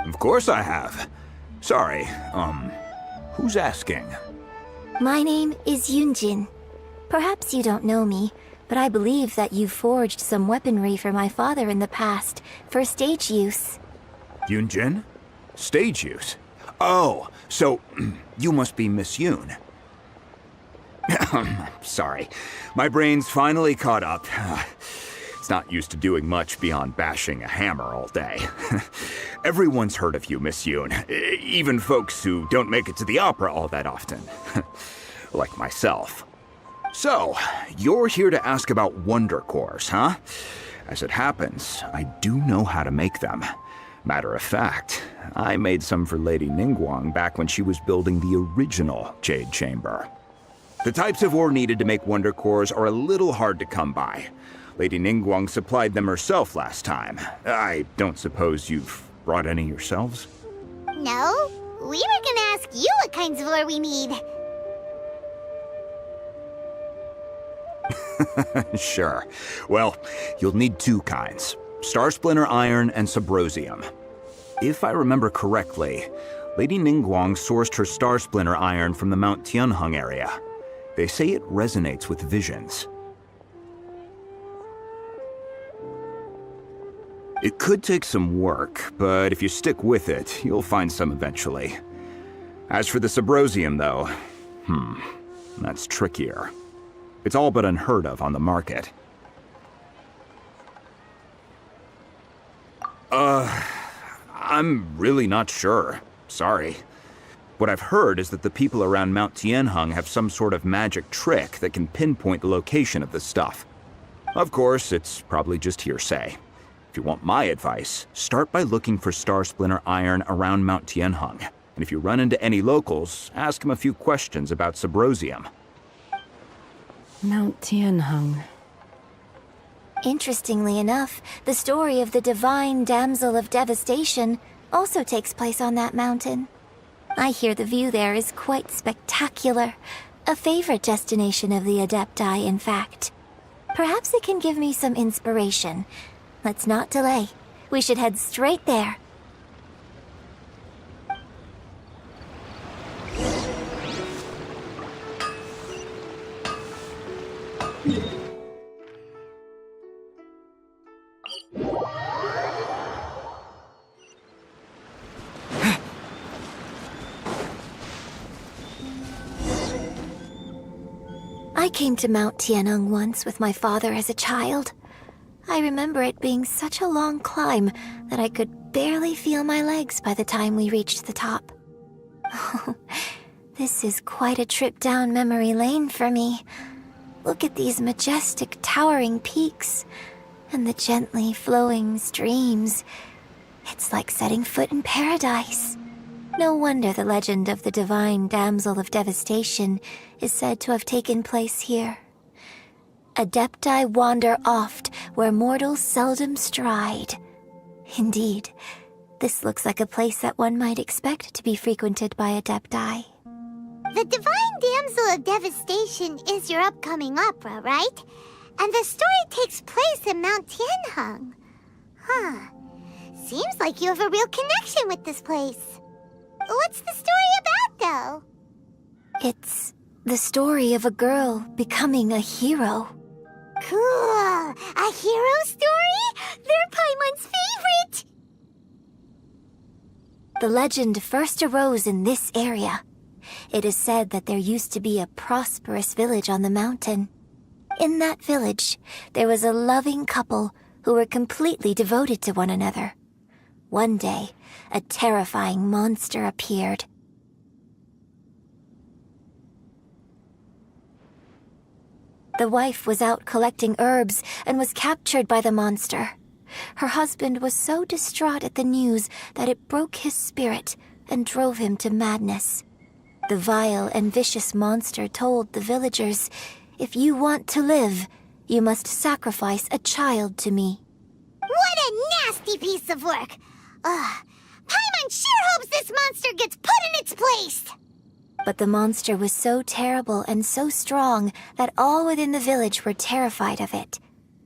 Of course I have. Sorry, who's asking? My name is Yunjin. Perhaps you don't know me, but I believe that you forged some weaponry for my father in the past, for stage use. Yunjin? Stage use? Oh, so you must be Miss Yoon. Sorry, my brain's finally caught up. It's not used to doing much beyond bashing a hammer all day. Everyone's heard of you, Miss Yoon, even folks who don't make it to the opera all that often. Like myself. So, you're here to ask about Wonder Cores, huh? As it happens, I do know how to make them. Matter of fact, I made some for Lady Ningguang back when she was building the original Jade Chamber. The types of ore needed to make Wonder Cores are a little hard to come by. Lady Ningguang supplied them herself last time. I don't suppose you've brought any yourselves? No, we were gonna ask you what kinds of ore we need. Sure. Well, you'll need two kinds. Star Splinter Iron and Subrosium. If I remember correctly, Lady Ningguang sourced her Star Splinter Iron from the Mount Tianheng area. They say it resonates with visions. It could take some work, but if you stick with it, you'll find some eventually. As for the Subrosium, though, that's trickier. It's all but unheard of on the market. I'm really not sure. Sorry. What I've heard is that the people around Mount Tianheng have some sort of magic trick that can pinpoint the location of the stuff. Of course, it's probably just hearsay. If you want my advice, start by looking for Star Splinter Iron around Mount Tianheng. And if you run into any locals, ask them a few questions about Subrosium. Mount Tianheng. Interestingly enough, the story of the divine damsel of devastation also takes place on that mountain. I hear the view there is quite spectacular. A favorite destination of the Adepti, in fact. Perhaps it can give me some inspiration. Let's not delay. We should head straight there. I came to Mount Tianheng once with my father as a child. I remember it being such a long climb that I could barely feel my legs by the time we reached the top. Oh, this is quite a trip down memory lane for me. Look at these majestic, towering peaks and the gently flowing streams. It's like setting foot in paradise. No wonder the legend of the divine damsel of devastation is said to have taken place here. Adepti wander oft where mortals seldom stride. Indeed, this looks like a place that one might expect to be frequented by Adepti. The divine damsel of devastation is your upcoming opera, right? And the story takes place in Mount Tianheng. Huh. Seems like you have a real connection with this place. What's the story about, though? It's the story of a girl becoming a hero. Cool! A hero story? They're Paimon's favorite! The legend first arose in this area. It is said that there used to be a prosperous village on the mountain. In that village, there was a loving couple who were completely devoted to one another. One day, a terrifying monster appeared. The wife was out collecting herbs and was captured by the monster. Her husband was so distraught at the news that it broke his spirit and drove him to madness. The vile and vicious monster told the villagers, "If you want to live, you must sacrifice a child to me." What a nasty piece of work! Paimon sure hopes this monster gets put in its place! But the monster was so terrible and so strong that all within the village were terrified of it.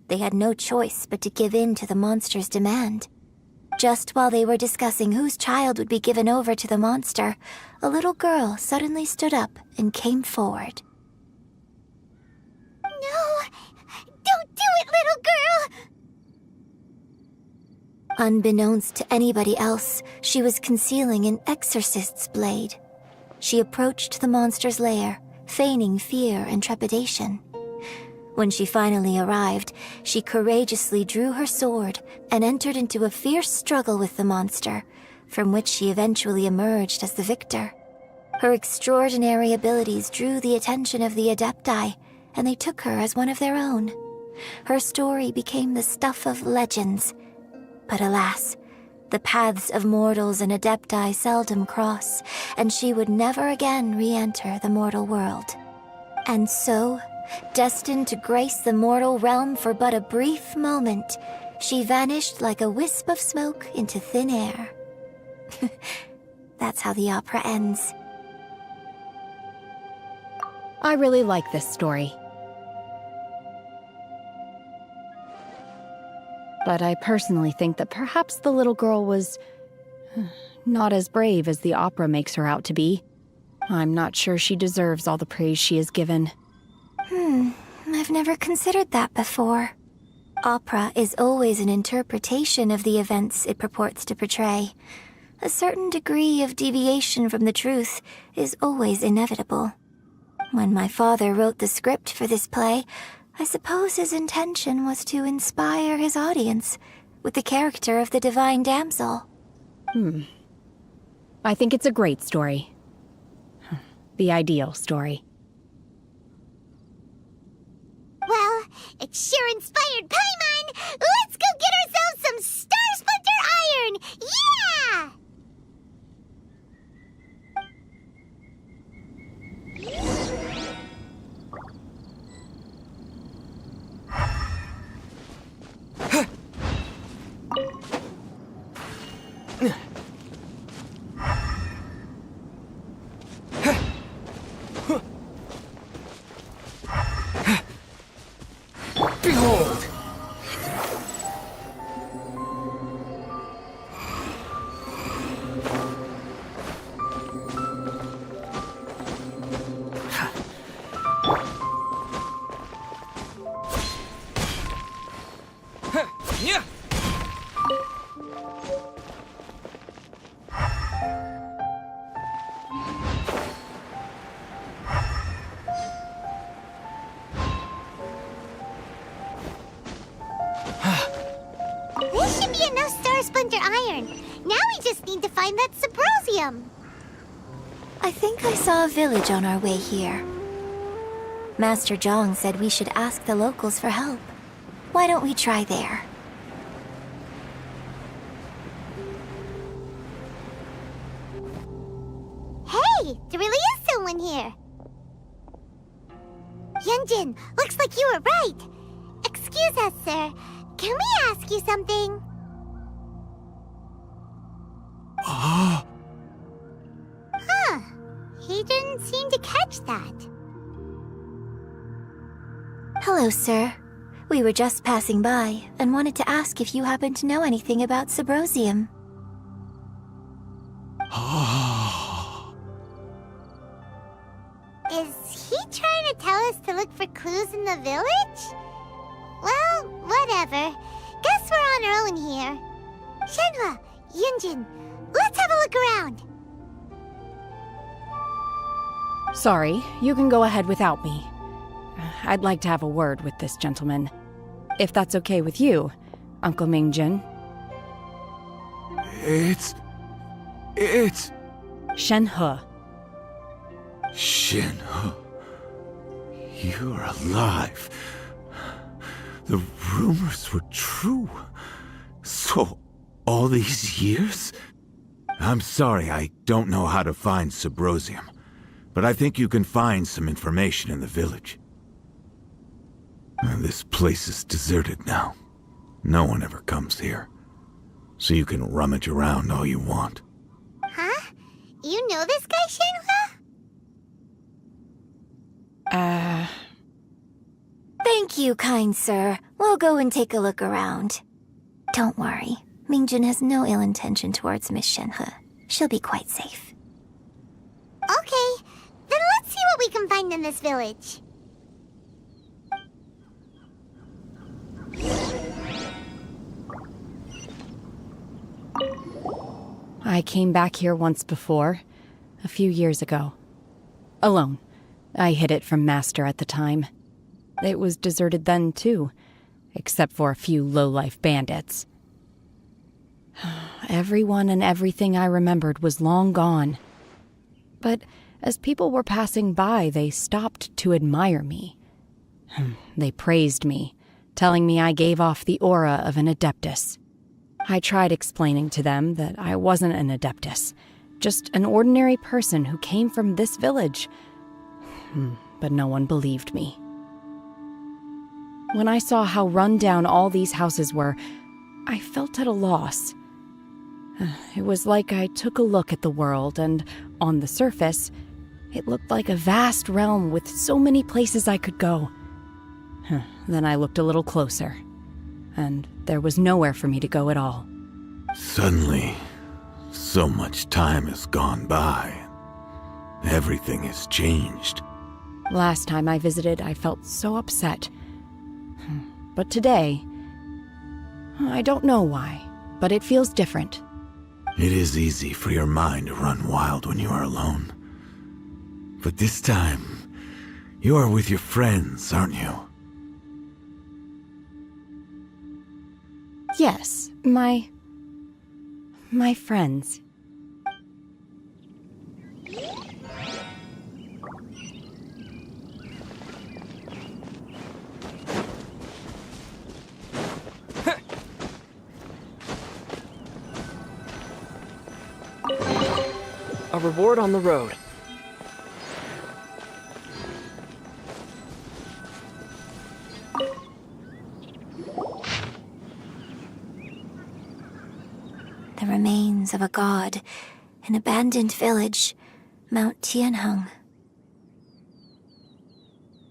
They had no choice but to give in to the monster's demand. Just while they were discussing whose child would be given over to the monster, a little girl suddenly stood up and came forward. No! little girl! Unbeknownst to anybody else, she was concealing an exorcist's blade. She approached the monster's lair, feigning fear and trepidation. When she finally arrived, she courageously drew her sword and entered into a fierce struggle with the monster, from which she eventually emerged as the victor. Her extraordinary abilities drew the attention of the Adepti, and they took her as one of their own. Her story became the stuff of legends. But alas, the paths of mortals and Adepti seldom cross, and she would never again re-enter the mortal world. And so, destined to grace the mortal realm for but a brief moment, she vanished like a wisp of smoke into thin air. That's how the opera ends. I really like this story. But I personally think that perhaps the little girl was not as brave as the opera makes her out to be. I'm not sure she deserves all the praise she is given. I've never considered that before. Opera is always an interpretation of the events it purports to portray. A certain degree of deviation from the truth is always inevitable. When my father wrote the script for this play, I suppose his intention was to inspire his audience with the character of the divine damsel. I think it's a great story. The ideal story. Well, it sure inspired Paimon! Let's go get ourselves some Star Splinter Iron! Yeah! Behold! Yeah. This should be enough Star Splinter Iron. Now we just need to find that Subrosium. I think I saw a village on our way here. Master Zhang said we should ask the locals for help. Why don't we try there? Hey, there really is someone here. Yunjin, looks like you were right. Excuse us, sir. Can we ask you something? Huh. He didn't seem to catch that. Hello, sir. We were just passing by and wanted to ask if you happen to know anything about Subrosium. Is he trying to tell us to look for clues in the village? Well, whatever. Guess we're on our own here. Shenhua, Yunjin, let's have a look around. Sorry, you can go ahead without me. I'd like to have a word with this gentleman. If that's okay with you, Uncle Mingjin. It's... Shenhe. Shenhe. You're alive. The rumors were true. So, all these years? I'm sorry, I don't know how to find Subrosium, but I think you can find some information in the village. This place is deserted now. No one ever comes here. So you can rummage around all you want. Huh? You know this guy, Shenhua? Thank you, kind sir. We'll go and take a look around. Don't worry. Mingjin has no ill intention towards Miss Shenhe. She'll be quite safe. Okay, then let's see what we can find in this village. I came back here once before, a few years ago. Alone. I hid it from Master at the time. It was deserted then, too, except for a few low-life bandits. Everyone and everything I remembered was long gone. But as people were passing by, they stopped to admire me. They praised me, telling me I gave off the aura of an Adeptus. I tried explaining to them that I wasn't an Adeptus, just an ordinary person who came from this village. But no one believed me. When I saw how run down all these houses were, I felt at a loss. It was like I took a look at the world, and on the surface, it looked like a vast realm with so many places I could go. Then I looked a little closer, and there was nowhere for me to go at all. Suddenly, so much time has gone by. Everything has changed. Last time I visited, I felt so upset. But today, I don't know why, but it feels different. It is easy for your mind to run wild when you are alone. But this time, you are with your friends, aren't you? Yes, my friends. A reward on the road. The remains of a god, an abandoned village, Mount Tianheng.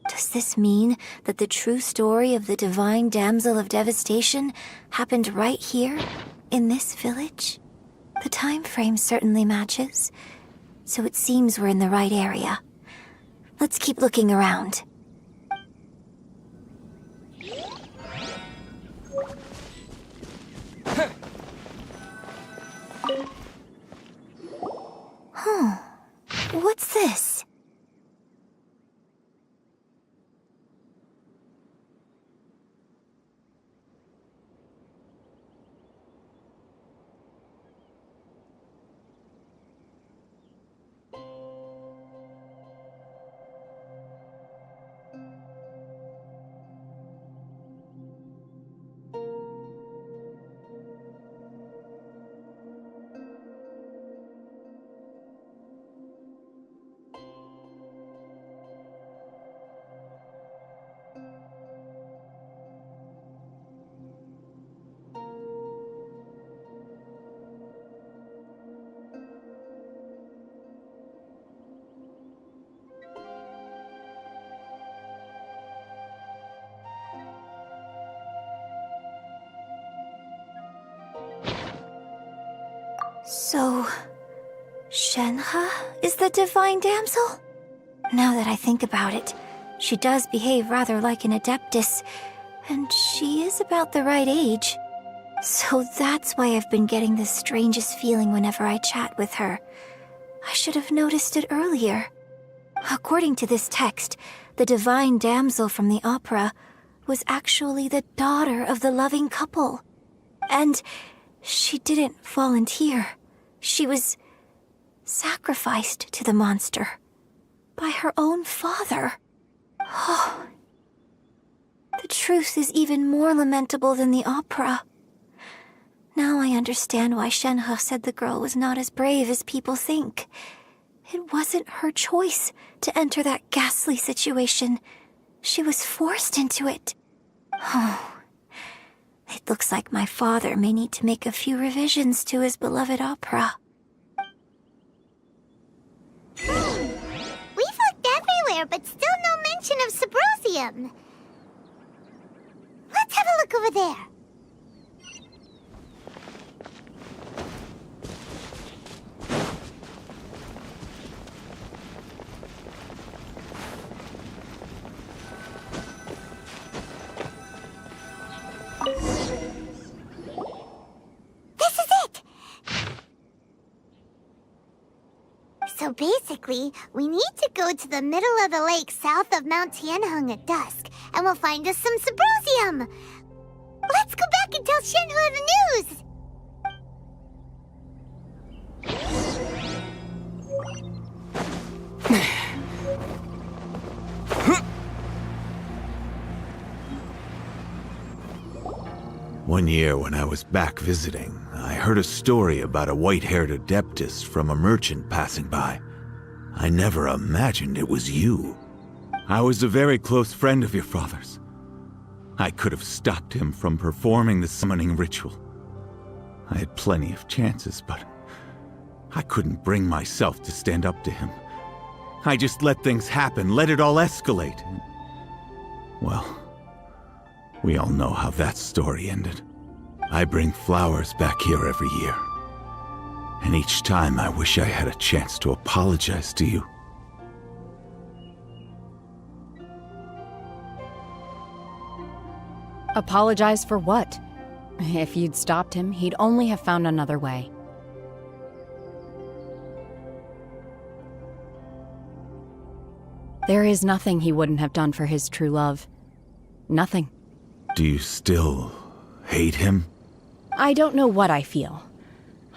Does this mean that the true story of the divine damsel of devastation happened right here, in this village? The time frame certainly matches, so it seems we're in the right area. Let's keep looking around. What's this? So, Shenhe is the divine damsel? Now that I think about it, she does behave rather like an Adeptus, and she is about the right age. So that's why I've been getting the strangest feeling whenever I chat with her. I should have noticed it earlier. According to this text, the divine damsel from the opera was actually the daughter of the loving couple. And she didn't volunteer. She was sacrificed to the monster by her own father. Oh, the truth is even more lamentable than the opera. Now I understand why Shenhe said the girl was not as brave as people think. It wasn't her choice to enter that ghastly situation. She was forced into it. Oh, it looks like my father may need to make a few revisions to his beloved opera. We've looked everywhere, but still no mention of Subrosium. Let's have a look over there. This is it! basically, we need to go to the middle of the lake south of Mount Tianheng at dusk, and we'll find us some Symbrozium. Let's go back and tell Shenhua the news! One year when I was back visiting, I heard a story about a white-haired adeptus from a merchant passing by. I never imagined it was you. I was a very close friend of your father's. I could have stopped him from performing the summoning ritual. I had plenty of chances, but I couldn't bring myself to stand up to him. I just let things happen, let it all escalate. Well, we all know how that story ended. I bring flowers back here every year. And each time I wish I had a chance to apologize to you. Apologize for what? If you'd stopped him, he'd only have found another way. There is nothing he wouldn't have done for his true love. Nothing. Do you still hate him? I don't know what I feel.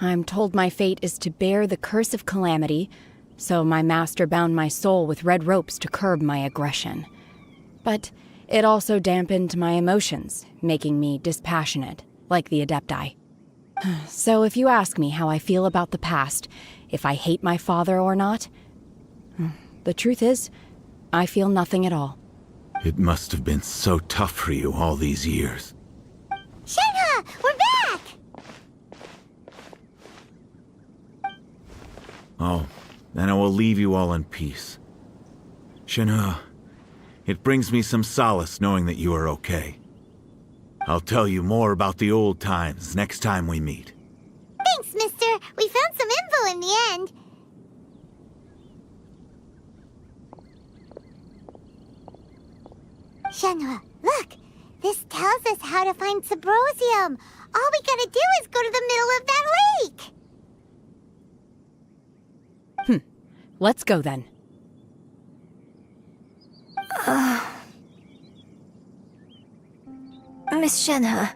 I'm told my fate is to bear the curse of calamity, so my master bound my soul with red ropes to curb my aggression. But it also dampened my emotions, making me dispassionate, like the Adepti. So if you ask me how I feel about the past, if I hate my father or not, the truth is, I feel nothing at all. It must have been so tough for you all these years. Shenhua, we're back! Oh, then I will leave you all in peace. Shenhua, it brings me some solace knowing that you are okay. I'll tell you more about the old times next time we meet. Thanks, mister. We found some info in the end. Shenhua, look! This tells us how to find Symbrozium. All we gotta do is go to the middle of that lake! Let's go then. Miss Shenhua,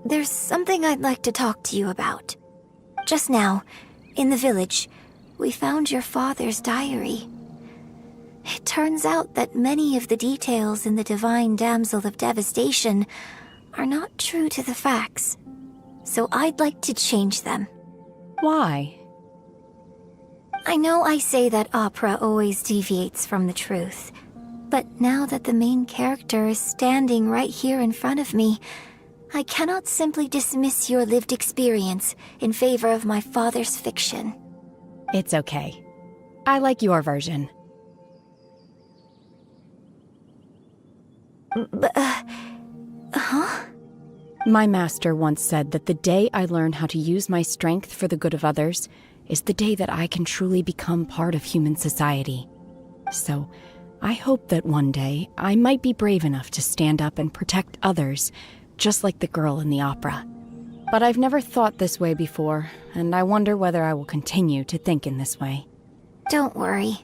there's something I'd like to talk to you about. Just now, in the village, we found your father's diary. It turns out that many of the details in the Divine Damsel of Devastation are not true to the facts. So I'd like to change them. Why? I know I say that opera always deviates from the truth, but now that the main character is standing right here in front of me, I cannot simply dismiss your lived experience in favor of my father's fiction. It's okay. I like your version. Huh? My master once said that the day I learn how to use my strength for the good of others is the day that I can truly become part of human society. So, I hope that one day I might be brave enough to stand up and protect others, just like the girl in the opera. But I've never thought this way before, and I wonder whether I will continue to think in this way. Don't worry.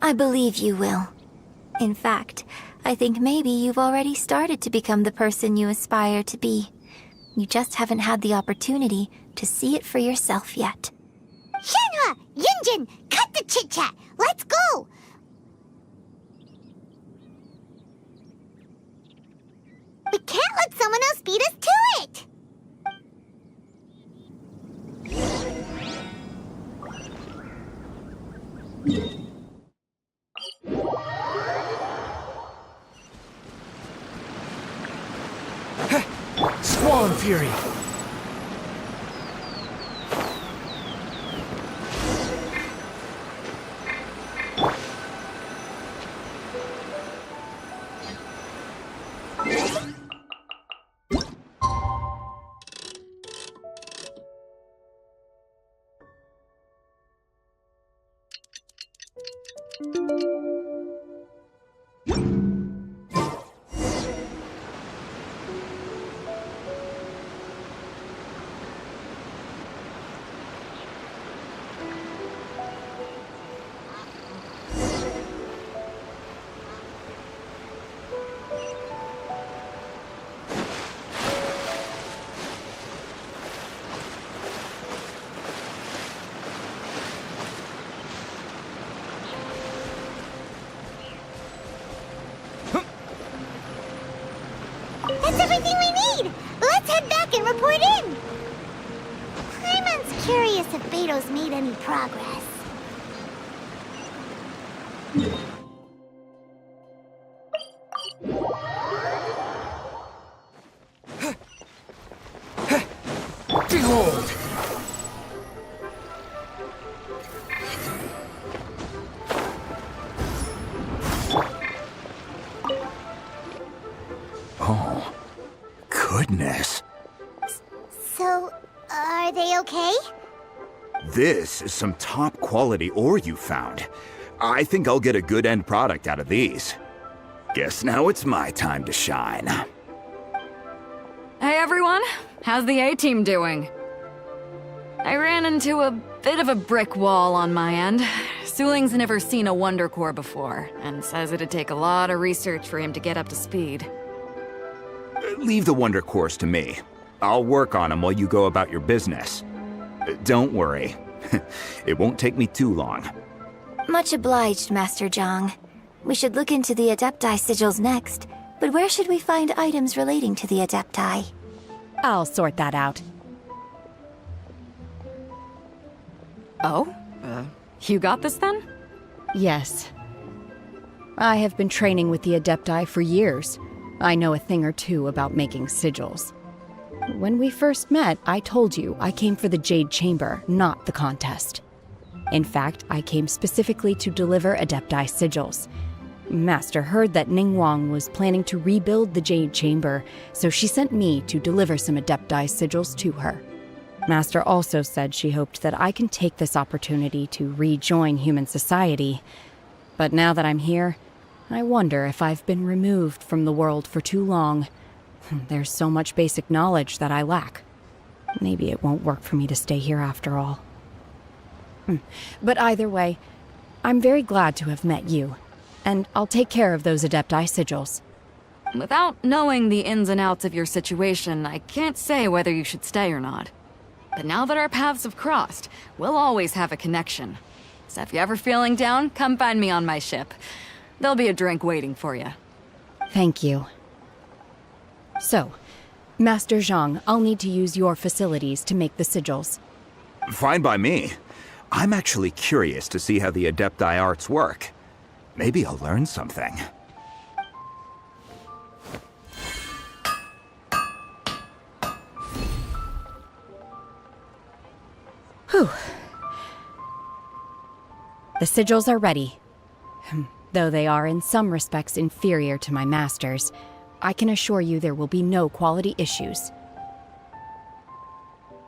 I believe you will. In fact, I think maybe you've already started to become the person you aspire to be. You just haven't had the opportunity to see it for yourself yet. Shenhua! Yunjin! Cut the chit-chat! Let's go! We can't let someone else beat us to it! Squall and Fury! everything we need! Let's head back and report in! Paimon's curious if Beto's made any progress. Behold! Oh, goodness. So, are they okay? This is some top quality ore you found. I think I'll get a good end product out of these. Guess now it's my time to shine. Hey everyone, how's the A-team doing? I ran into a bit of a brick wall on my end. Suling's never seen a Wonder Core before, and says it'd take a lot of research for him to get up to speed. Leave the Wonder Cores to me. I'll work on them while you go about your business. Don't worry. It won't take me too long. Much obliged, Master Zhang. We should look into the Adepti sigils next, but where should we find items relating to the Adepti? I'll sort that out. Oh? You got this then? Yes. I have been training with the Adepti for years. I know a thing or two about making sigils. When we first met, I told you I came for the Jade Chamber, not the contest. In fact, I came specifically to deliver Adepti sigils. Master heard that Ningguang was planning to rebuild the Jade Chamber, so she sent me to deliver some Adepti sigils to her. Master also said she hoped that I can take this opportunity to rejoin human society. But now that I'm here, I wonder if I've been removed from the world for too long. There's so much basic knowledge that I lack. Maybe it won't work for me to stay here after all. But either way, I'm very glad to have met you, and I'll take care of those Adepti sigils. Without knowing the ins and outs of your situation, I can't say whether you should stay or not. But now that our paths have crossed, we'll always have a connection. So if you're ever feeling down, come find me on my ship. There'll be a drink waiting for you. Thank you. So, Master Zhang, I'll need to use your facilities to make the sigils. Fine by me. I'm actually curious to see how the Adepti arts work. Maybe I'll learn something. Whew. The sigils are ready. Though they are in some respects inferior to my master's, I can assure you there will be no quality issues.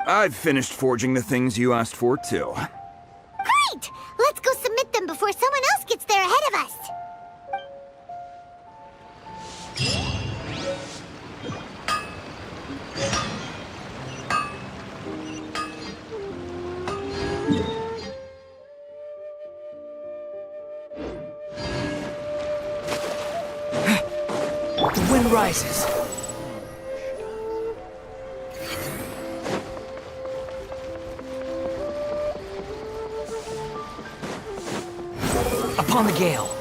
I've finished forging the things you asked for, too. Great! Let's go submit them before someone else gets there ahead of us! The wind rises. Upon the gale.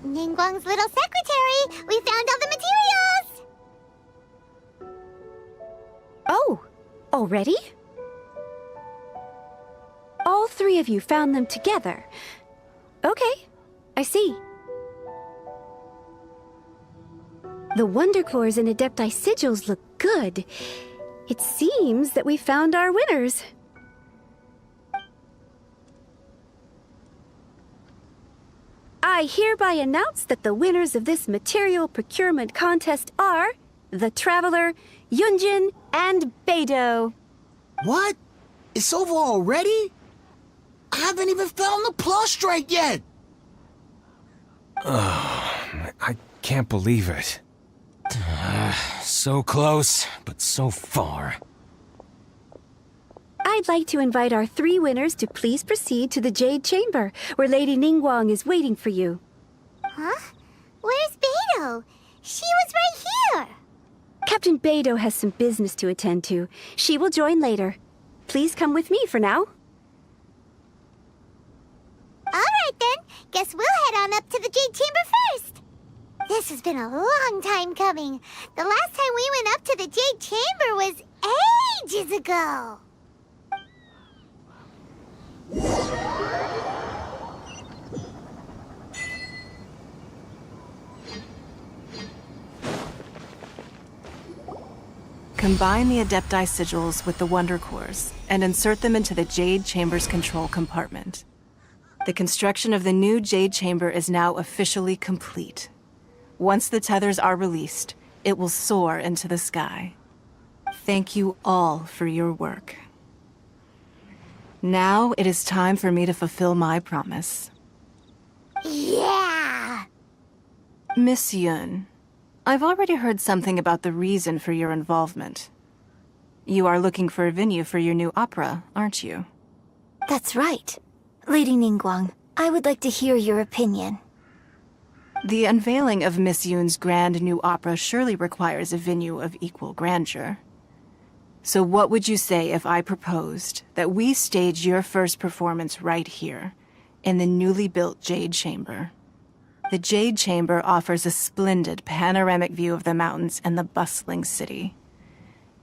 Ningguang's little secretary! We found all the materials! Oh, already? All three of you found them together. Okay, I see. The Wonder Cores and Adepti sigils look good. It seems that we found our winners. I hereby announce that the winners of this material procurement contest are the Traveler, Yunjin, and Beidou. What? It's over already? I haven't even found the Plustrite yet! I can't believe it. So close, but so far. I'd like to invite our 3 winners to please proceed to the Jade Chamber, where Lady Ningguang is waiting for you. Huh? Where's Beidou? She was right here! Captain Beidou has some business to attend to. She will join later. Please come with me for now. Alright then, guess we'll head on up to the Jade Chamber first. This has been a long time coming. The last time we went up to the Jade Chamber was ages ago. Combine the Adepti sigils with the Wonder Cores and insert them into the Jade Chamber's control compartment. The construction of the new Jade Chamber is now officially complete. Once the tethers are released, it will soar into the sky. Thank you all for your work. Now it is time for me to fulfill my promise. Yeah! Miss Yun, I've already heard something about the reason for your involvement. You are looking for a venue for your new opera, aren't you? That's right. Lady Ningguang, I would like to hear your opinion. The unveiling of Miss Yun's grand new opera surely requires a venue of equal grandeur. So what would you say if I proposed that we stage your first performance right here, in the newly built Jade Chamber? The Jade Chamber offers a splendid panoramic view of the mountains and the bustling city.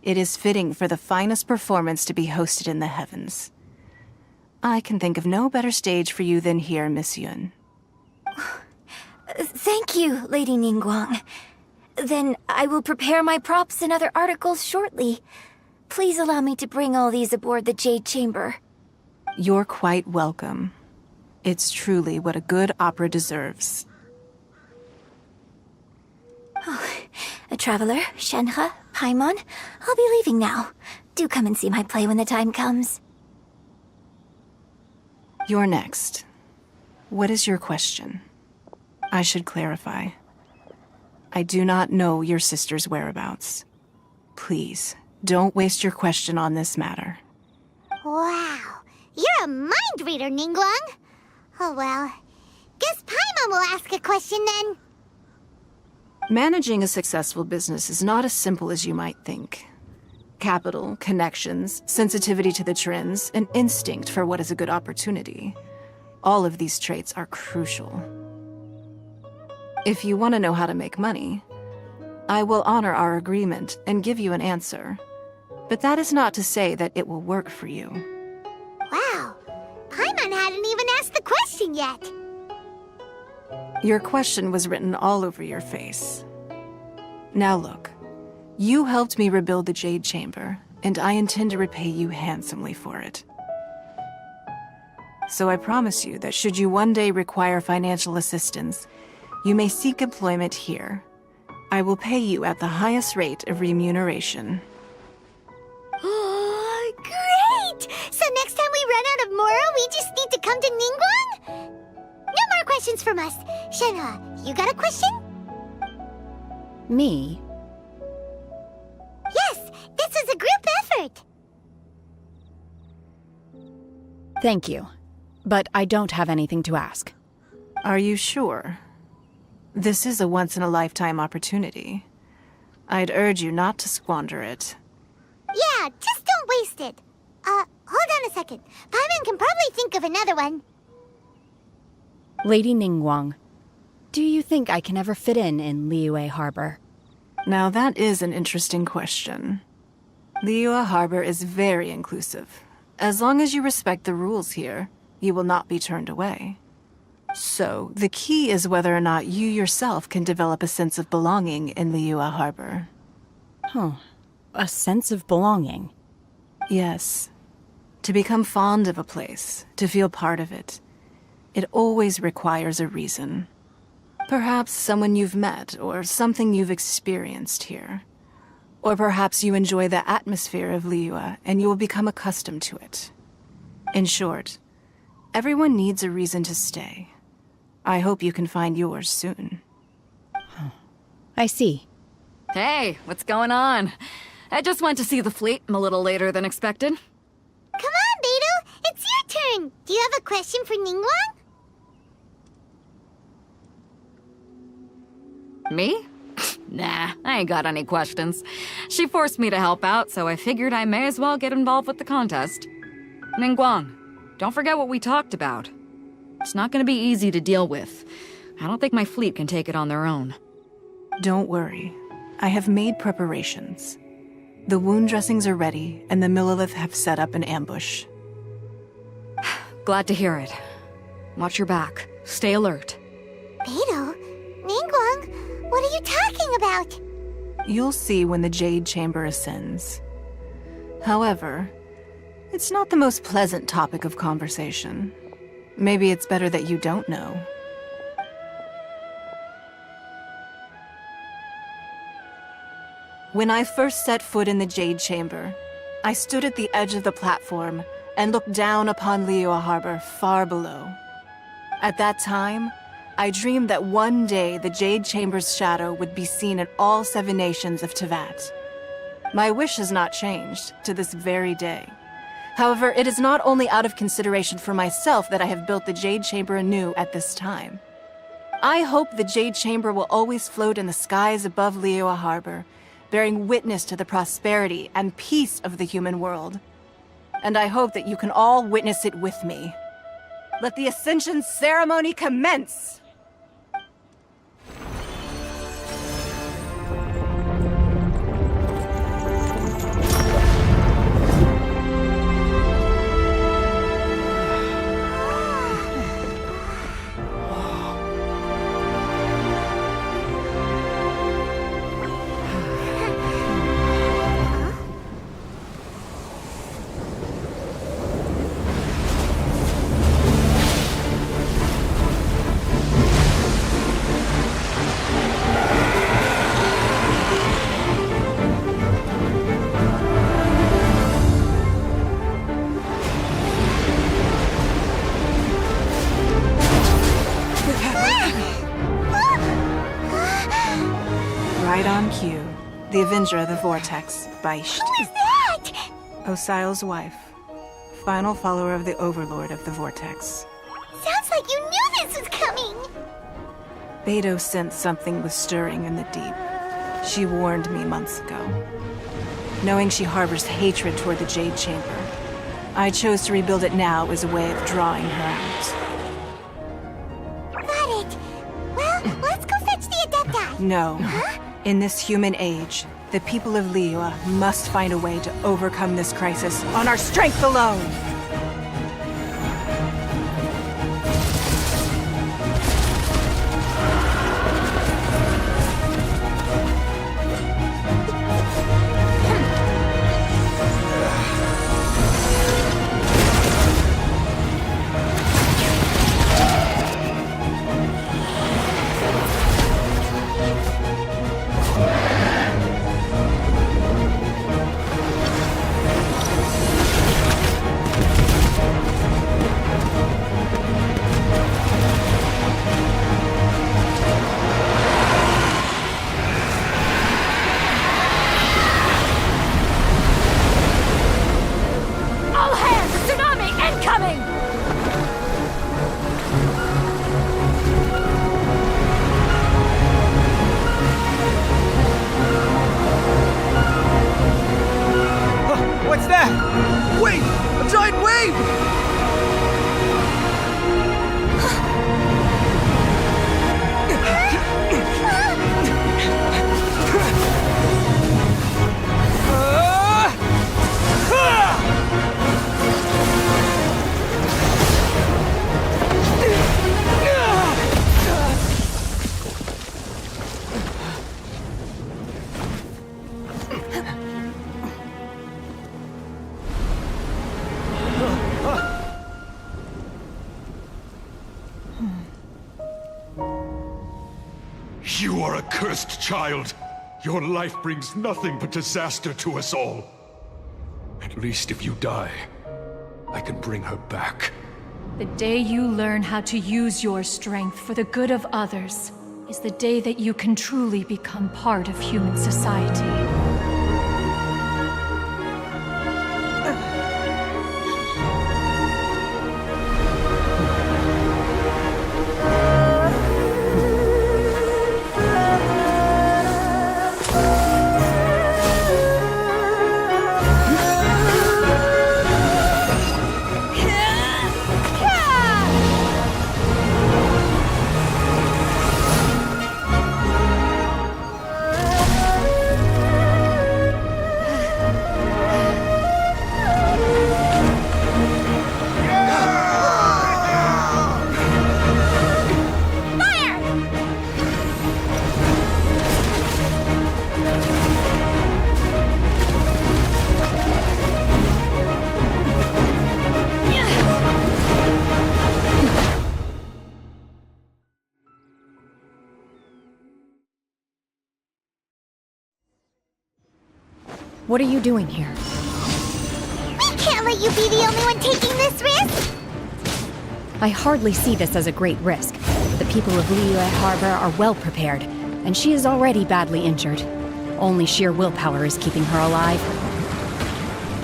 It is fitting for the finest performance to be hosted in the heavens. I can think of no better stage for you than here, Miss Yun. Thank you, Lady Ningguang. Then I will prepare my props and other articles shortly. Please allow me to bring all these aboard the Jade Chamber. You're quite welcome. It's truly what a good opera deserves. Oh, a traveler, Shenhe, Paimon, I'll be leaving now. Do come and see my play when the time comes. You're next. What is your question? I should clarify. I do not know your sister's whereabouts. Please, don't waste your question on this matter. Wow, you're a mind reader, Ningguang. Oh well, guess Paimon will ask a question then. Managing a successful business is not as simple as you might think. Capital, connections, sensitivity to the trends, and instinct for what is a good opportunity. All of these traits are crucial. If you want to know how to make money, I will honor our agreement and give you an answer. But that is not to say that it will work for you. Wow, Paimon hadn't even asked the question yet. Your question was written all over your face. Now look, you helped me rebuild the Jade Chamber, and I intend to repay you handsomely for it. So I promise you that should you one day require financial assistance, you may seek employment here. I will pay you at the highest rate of remuneration. Oh, great! So next time we run out of Moro, we just need to come to Ningguang? No more questions from us. Shenhe, you got a question? Me? Yes, this is a group effort. Thank you, but I don't have anything to ask. Are you sure? This is a once-in-a-lifetime opportunity. I'd urge you not to squander it. Yeah, just don't waste it. Hold on a second. Paimon can probably think of another one. Lady Ningguang, do you think I can ever fit in Liyue Harbor? Now that is an interesting question. Liyue Harbor is very inclusive. As long as you respect the rules here, you will not be turned away. So, the key is whether or not you yourself can develop a sense of belonging in Liyue Harbor. Huh. A sense of belonging? Yes. To become fond of a place, to feel part of it, it always requires a reason. Perhaps someone you've met, or something you've experienced here. Or perhaps you enjoy the atmosphere of Liyue, and you will become accustomed to it. In short, everyone needs a reason to stay. I hope you can find yours soon. I see. Hey, what's going on? I just went to see the fleet. I'm a little later than expected. Come on, Beidou! It's your turn! Do you have a question for Ningguang? Me? Nah, I ain't got any questions. She forced me to help out, so I figured I may as well get involved with the contest. Ningguang, don't forget what we talked about. It's not gonna be easy to deal with. I don't think my fleet can take it on their own. Don't worry. I have made preparations. The wound dressings are ready, and the Millilith have set up an ambush. Glad to hear it. Watch your back. Stay alert. Beidou? Ningguang? What are you talking about? You'll see when the Jade Chamber ascends. However, it's not the most pleasant topic of conversation. Maybe it's better that you don't know. When I first set foot in the Jade Chamber, I stood at the edge of the platform and looked down upon Liyue Harbor far below. At that time, I dreamed that one day the Jade Chamber's shadow would be seen in all 7 nations of Teyvat. My wish has not changed to this very day. However, it is not only out of consideration for myself that I have built the Jade Chamber anew at this time. I hope the Jade Chamber will always float in the skies above Liyue Harbor, bearing witness to the prosperity and peace of the human world. And I hope that you can all witness it with me. Let the Ascension ceremony commence! Right on cue. The Avenger of the Vortex, Beisht. Who is that? Osial's wife. Final follower of the Overlord of the Vortex. Sounds like you knew this was coming! Beidou sensed something was stirring in the deep. She warned me months ago. Knowing she harbors hatred toward the Jade Chamber, I chose to rebuild it now as a way of drawing her out. Got it! Well, let's go fetch the Adepti! No. Huh? In this human age, the people of Liyue must find a way to overcome this crisis on our strength alone! What's that? Wait! A giant wave! You are a cursed child. Your life brings nothing but disaster to us all. At least if you die, I can bring her back. The day you learn how to use your strength for the good of others is the day that you can truly become part of human society. What are you doing here? We can't let you be the only one taking this risk! I hardly see this as a great risk. The people of Liyue Harbor are well prepared, and she is already badly injured. Only sheer willpower is keeping her alive.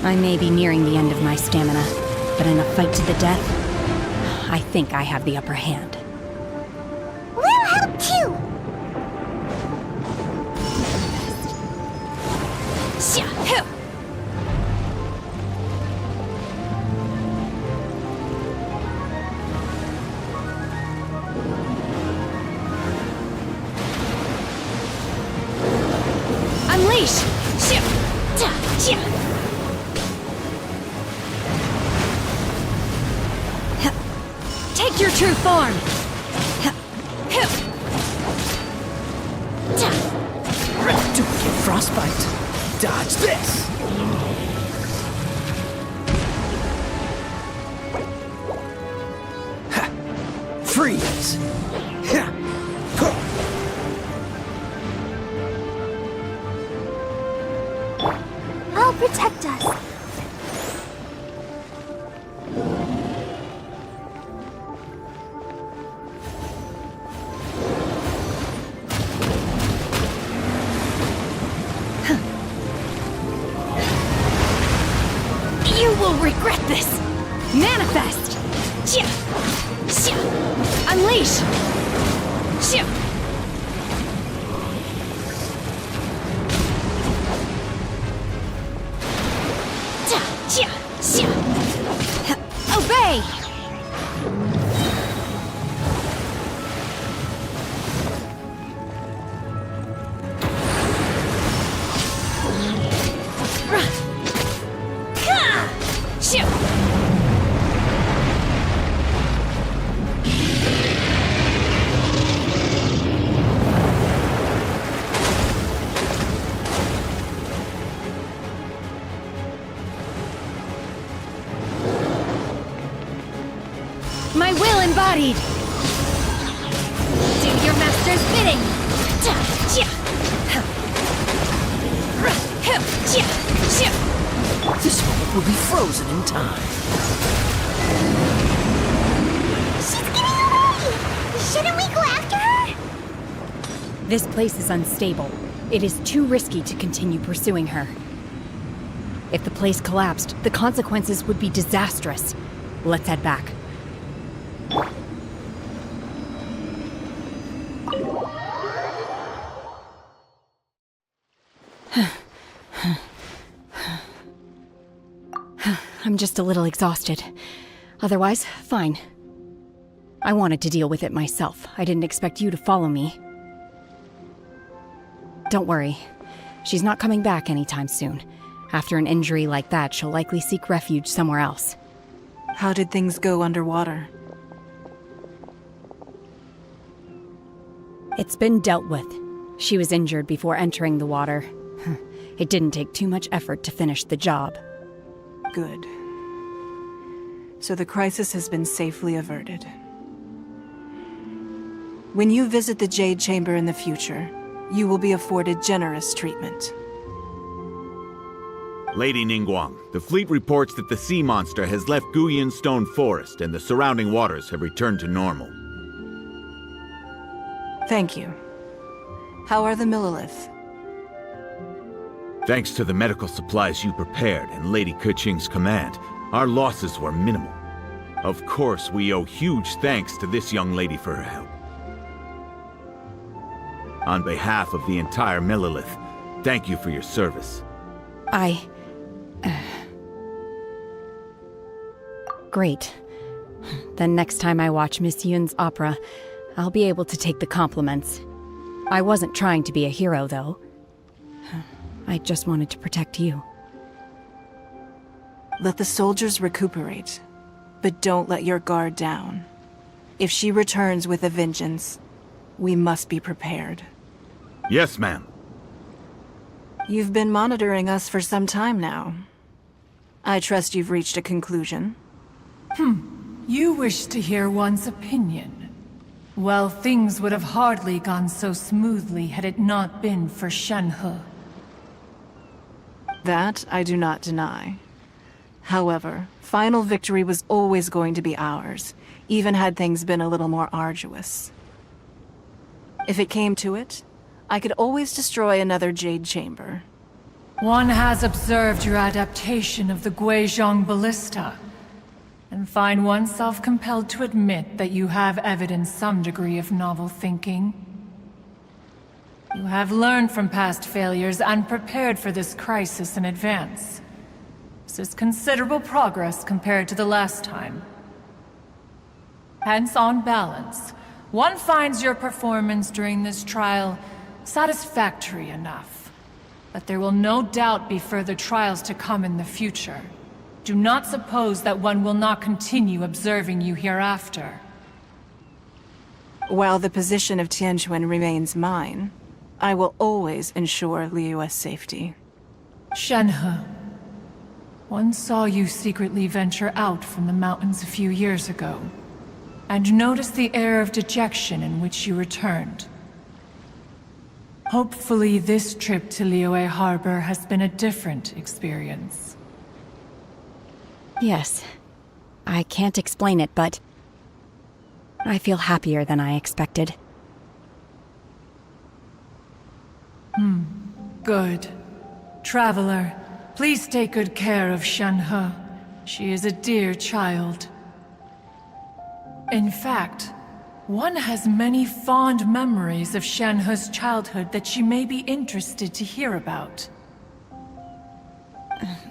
I may be nearing the end of my stamina, but in a fight to the death, I think I have the upper hand. We'll help too! Unleash! Take your true form! Duplicate frostbite. Dodge this! Ha! Freeze! Ha! I'll protect us. You will regret this! Manifest! Unleash! Obey! My will embodied! Do your master's bidding! This moment will be frozen in time. She's getting away! Shouldn't we go after her? This place is unstable. It is too risky to continue pursuing her. If the place collapsed, the consequences would be disastrous. Let's head back. I'm just a little exhausted. Otherwise, fine. I wanted to deal with it myself. I didn't expect you to follow me. Don't worry. She's not coming back anytime soon. After an injury like that, she'll likely seek refuge somewhere else. How did things go underwater? It's been dealt with. She was injured before entering the water. It didn't take too much effort to finish the job. Good. So the crisis has been safely averted. When you visit the Jade Chamber in the future, you will be afforded generous treatment. Lady Ningguang, the fleet reports that the sea monster has left Guyan Stone Forest and the surrounding waters have returned to normal. Thank you. How are the Millilith? Thanks to the medical supplies you prepared and Lady Keqing's command, our losses were minimal. Of course, we owe huge thanks to this young lady for her help. On behalf of the entire Millilith, thank you for your service. Great. Then next time I watch Miss Yun's opera, I'll be able to take the compliments. I wasn't trying to be a hero, though. I just wanted to protect you. Let the soldiers recuperate, but don't let your guard down. If she returns with a vengeance, we must be prepared. Yes, ma'am. You've been monitoring us for some time now. I trust you've reached a conclusion. You wish to hear one's opinion. Well, things would have hardly gone so smoothly had it not been for Shenhe. That I do not deny. However, final victory was always going to be ours, even had things been a little more arduous. If it came to it, I could always destroy another Jade Chamber. One has observed your adaptation of the Guizhong Ballista, and find oneself compelled to admit that you have evidenced some degree of novel thinking. You have learned from past failures and prepared for this crisis in advance. This is considerable progress compared to the last time. Hence, on balance, one finds your performance during this trial satisfactory enough. But there will no doubt be further trials to come in the future. Do not suppose that one will not continue observing you hereafter. While the position of Tianquan remains mine, I will always ensure Liyue's safety. Shenhe, one saw you secretly venture out from the mountains a few years ago, and noticed the air of dejection in which you returned. Hopefully this trip to Liyue Harbor has been a different experience. Yes. I can't explain it, but I feel happier than I expected. Good. Traveler, please take good care of Shenhe. She is a dear child. In fact, one has many fond memories of Shenhe's childhood that she may be interested to hear about.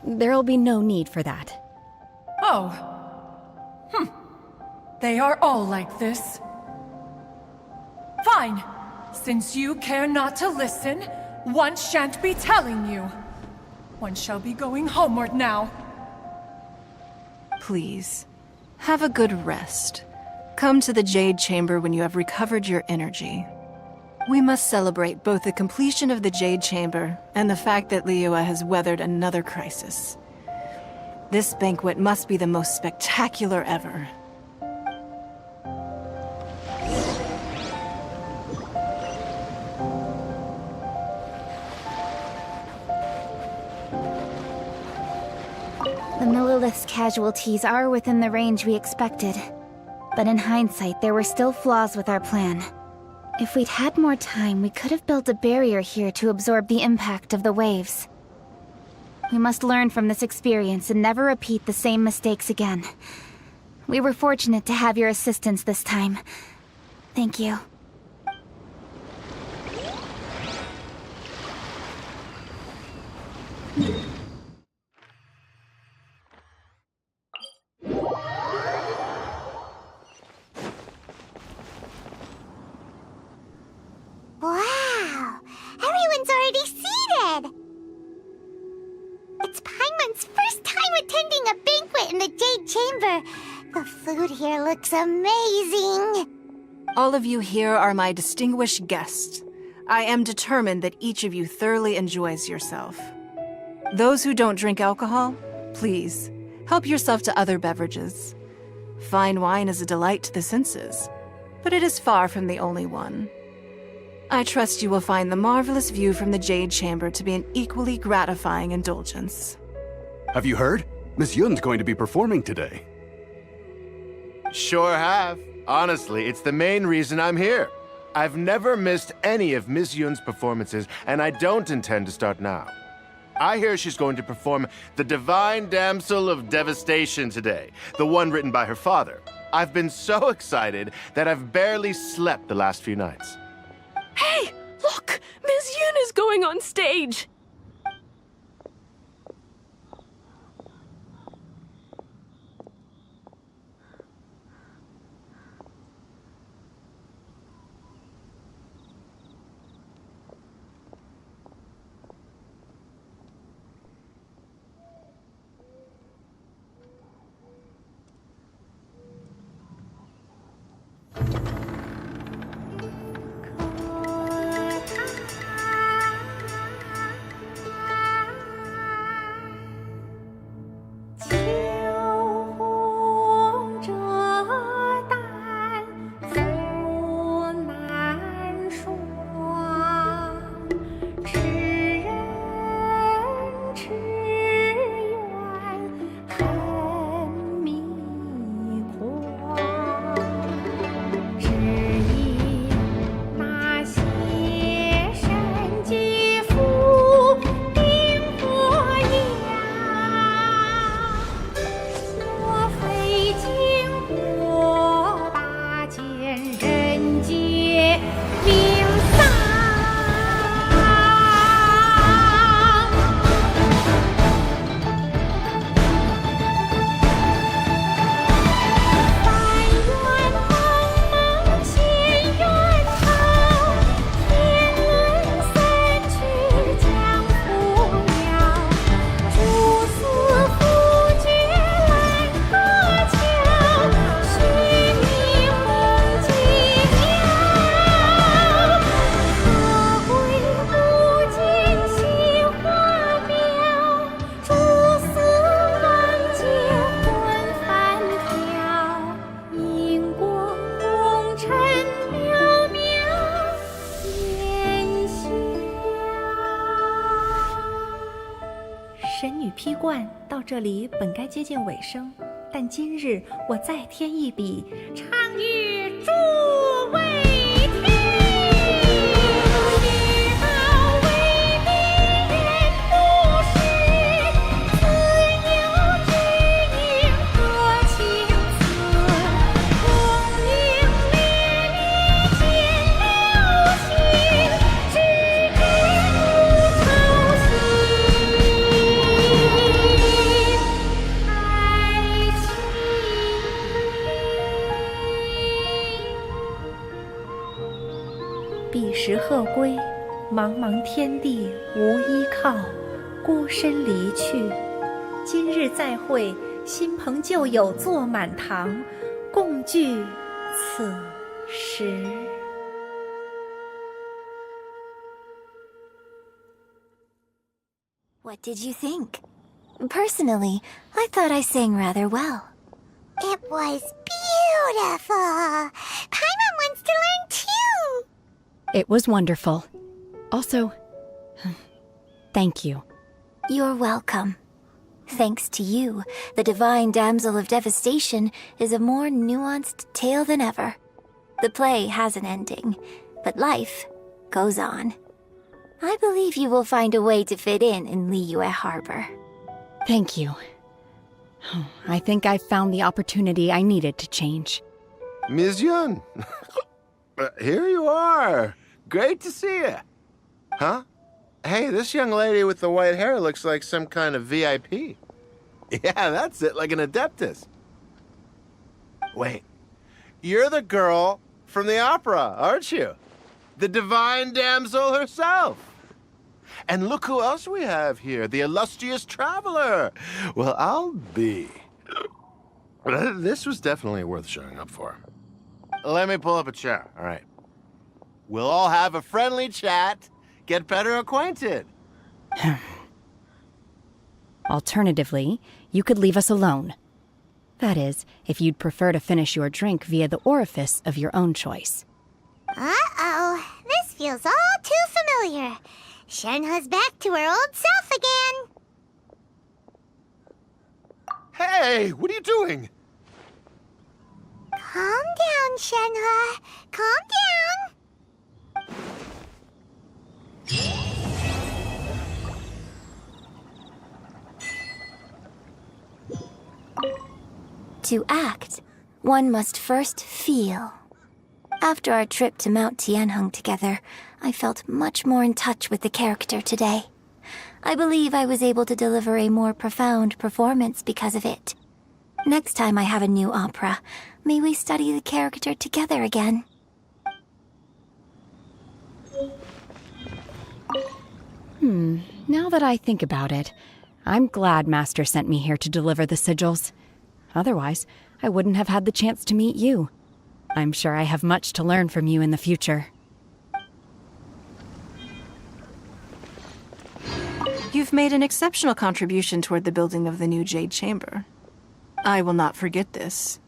There'll be no need for that. Oh. They are all like this. Fine. Since you care not to listen, one shan't be telling you. One shall be going homeward now. Please, have a good rest. Come to the Jade Chamber when you have recovered your energy. We must celebrate both the completion of the Jade Chamber and the fact that Liyue has weathered another crisis. This banquet must be the most spectacular ever. The Millilith's casualties are within the range we expected. But in hindsight, there were still flaws with our plan. If we'd had more time, we could have built a barrier here to absorb the impact of the waves. We must learn from this experience and never repeat the same mistakes again. We were fortunate to have your assistance this time. Thank you. Wow! Everyone's already seated! It's Paimon's first time attending a banquet in the Jade Chamber. The food here looks amazing. All of you here are my distinguished guests. I am determined that each of you thoroughly enjoys yourself. Those who don't drink alcohol, please, help yourself to other beverages. Fine wine is a delight to the senses, but it is far from the only one. I trust you will find the marvelous view from the Jade Chamber to be an equally gratifying indulgence. Have you heard? Miss Yun's going to be performing today. Sure have. Honestly, it's the main reason I'm here. I've never missed any of Miss Yun's performances, and I don't intend to start now. I hear she's going to perform The Divine Damsel of Devastation today, the one written by her father. I've been so excited that I've barely slept the last few nights. Hey, look! Miss Yun is going on stage!神女披冠到这里本该接近尾声，但今日我再添一笔，唱与诸位听。彼时鹤归，茫茫天地无依靠，孤身离去。今日再会，新朋旧友坐满堂，共聚此时。What did you think? Personally, I thought I sang rather well. It was beautiful. Paimon wants to learn too. It was wonderful. Also, thank you. You're welcome. Thanks to you, the Divine Damsel of Devastation is a more nuanced tale than ever. The play has an ending, but life goes on. I believe you will find a way to fit in Liyue Harbor. Thank you. I think I've found the opportunity I needed to change. Ms. Yun, here you are. Great to see you. Huh? Hey, this young lady with the white hair looks like some kind of VIP. Yeah, that's it, like an Adeptus. Wait, you're the girl from the opera, aren't you? The Divine Damsel herself. And look who else we have here, the illustrious traveler. Well, I'll be. This was definitely worth showing up for. Let me pull up a chair, all right? We'll all have a friendly chat, get better acquainted. Alternatively, you could leave us alone. That is, if you'd prefer to finish your drink via the orifice of your own choice. Uh-oh, this feels all too familiar. Shenhe's back to her old self again. Hey, what are you doing? Calm down, Shenhe. Calm down. To act, one must first feel. After our trip to Mount Tianheng together, I felt much more in touch with the character today. I believe I was able to deliver a more profound performance because of it. Next time I have a new opera, may we study the character together again. Now that I think about it, I'm glad Master sent me here to deliver the sigils. Otherwise, I wouldn't have had the chance to meet you. I'm sure I have much to learn from you in the future. You've made an exceptional contribution toward the building of the new Jade Chamber. I will not forget this.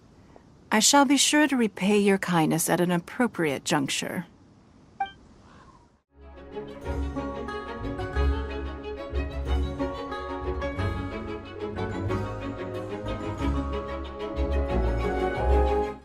I shall be sure to repay your kindness at an appropriate juncture.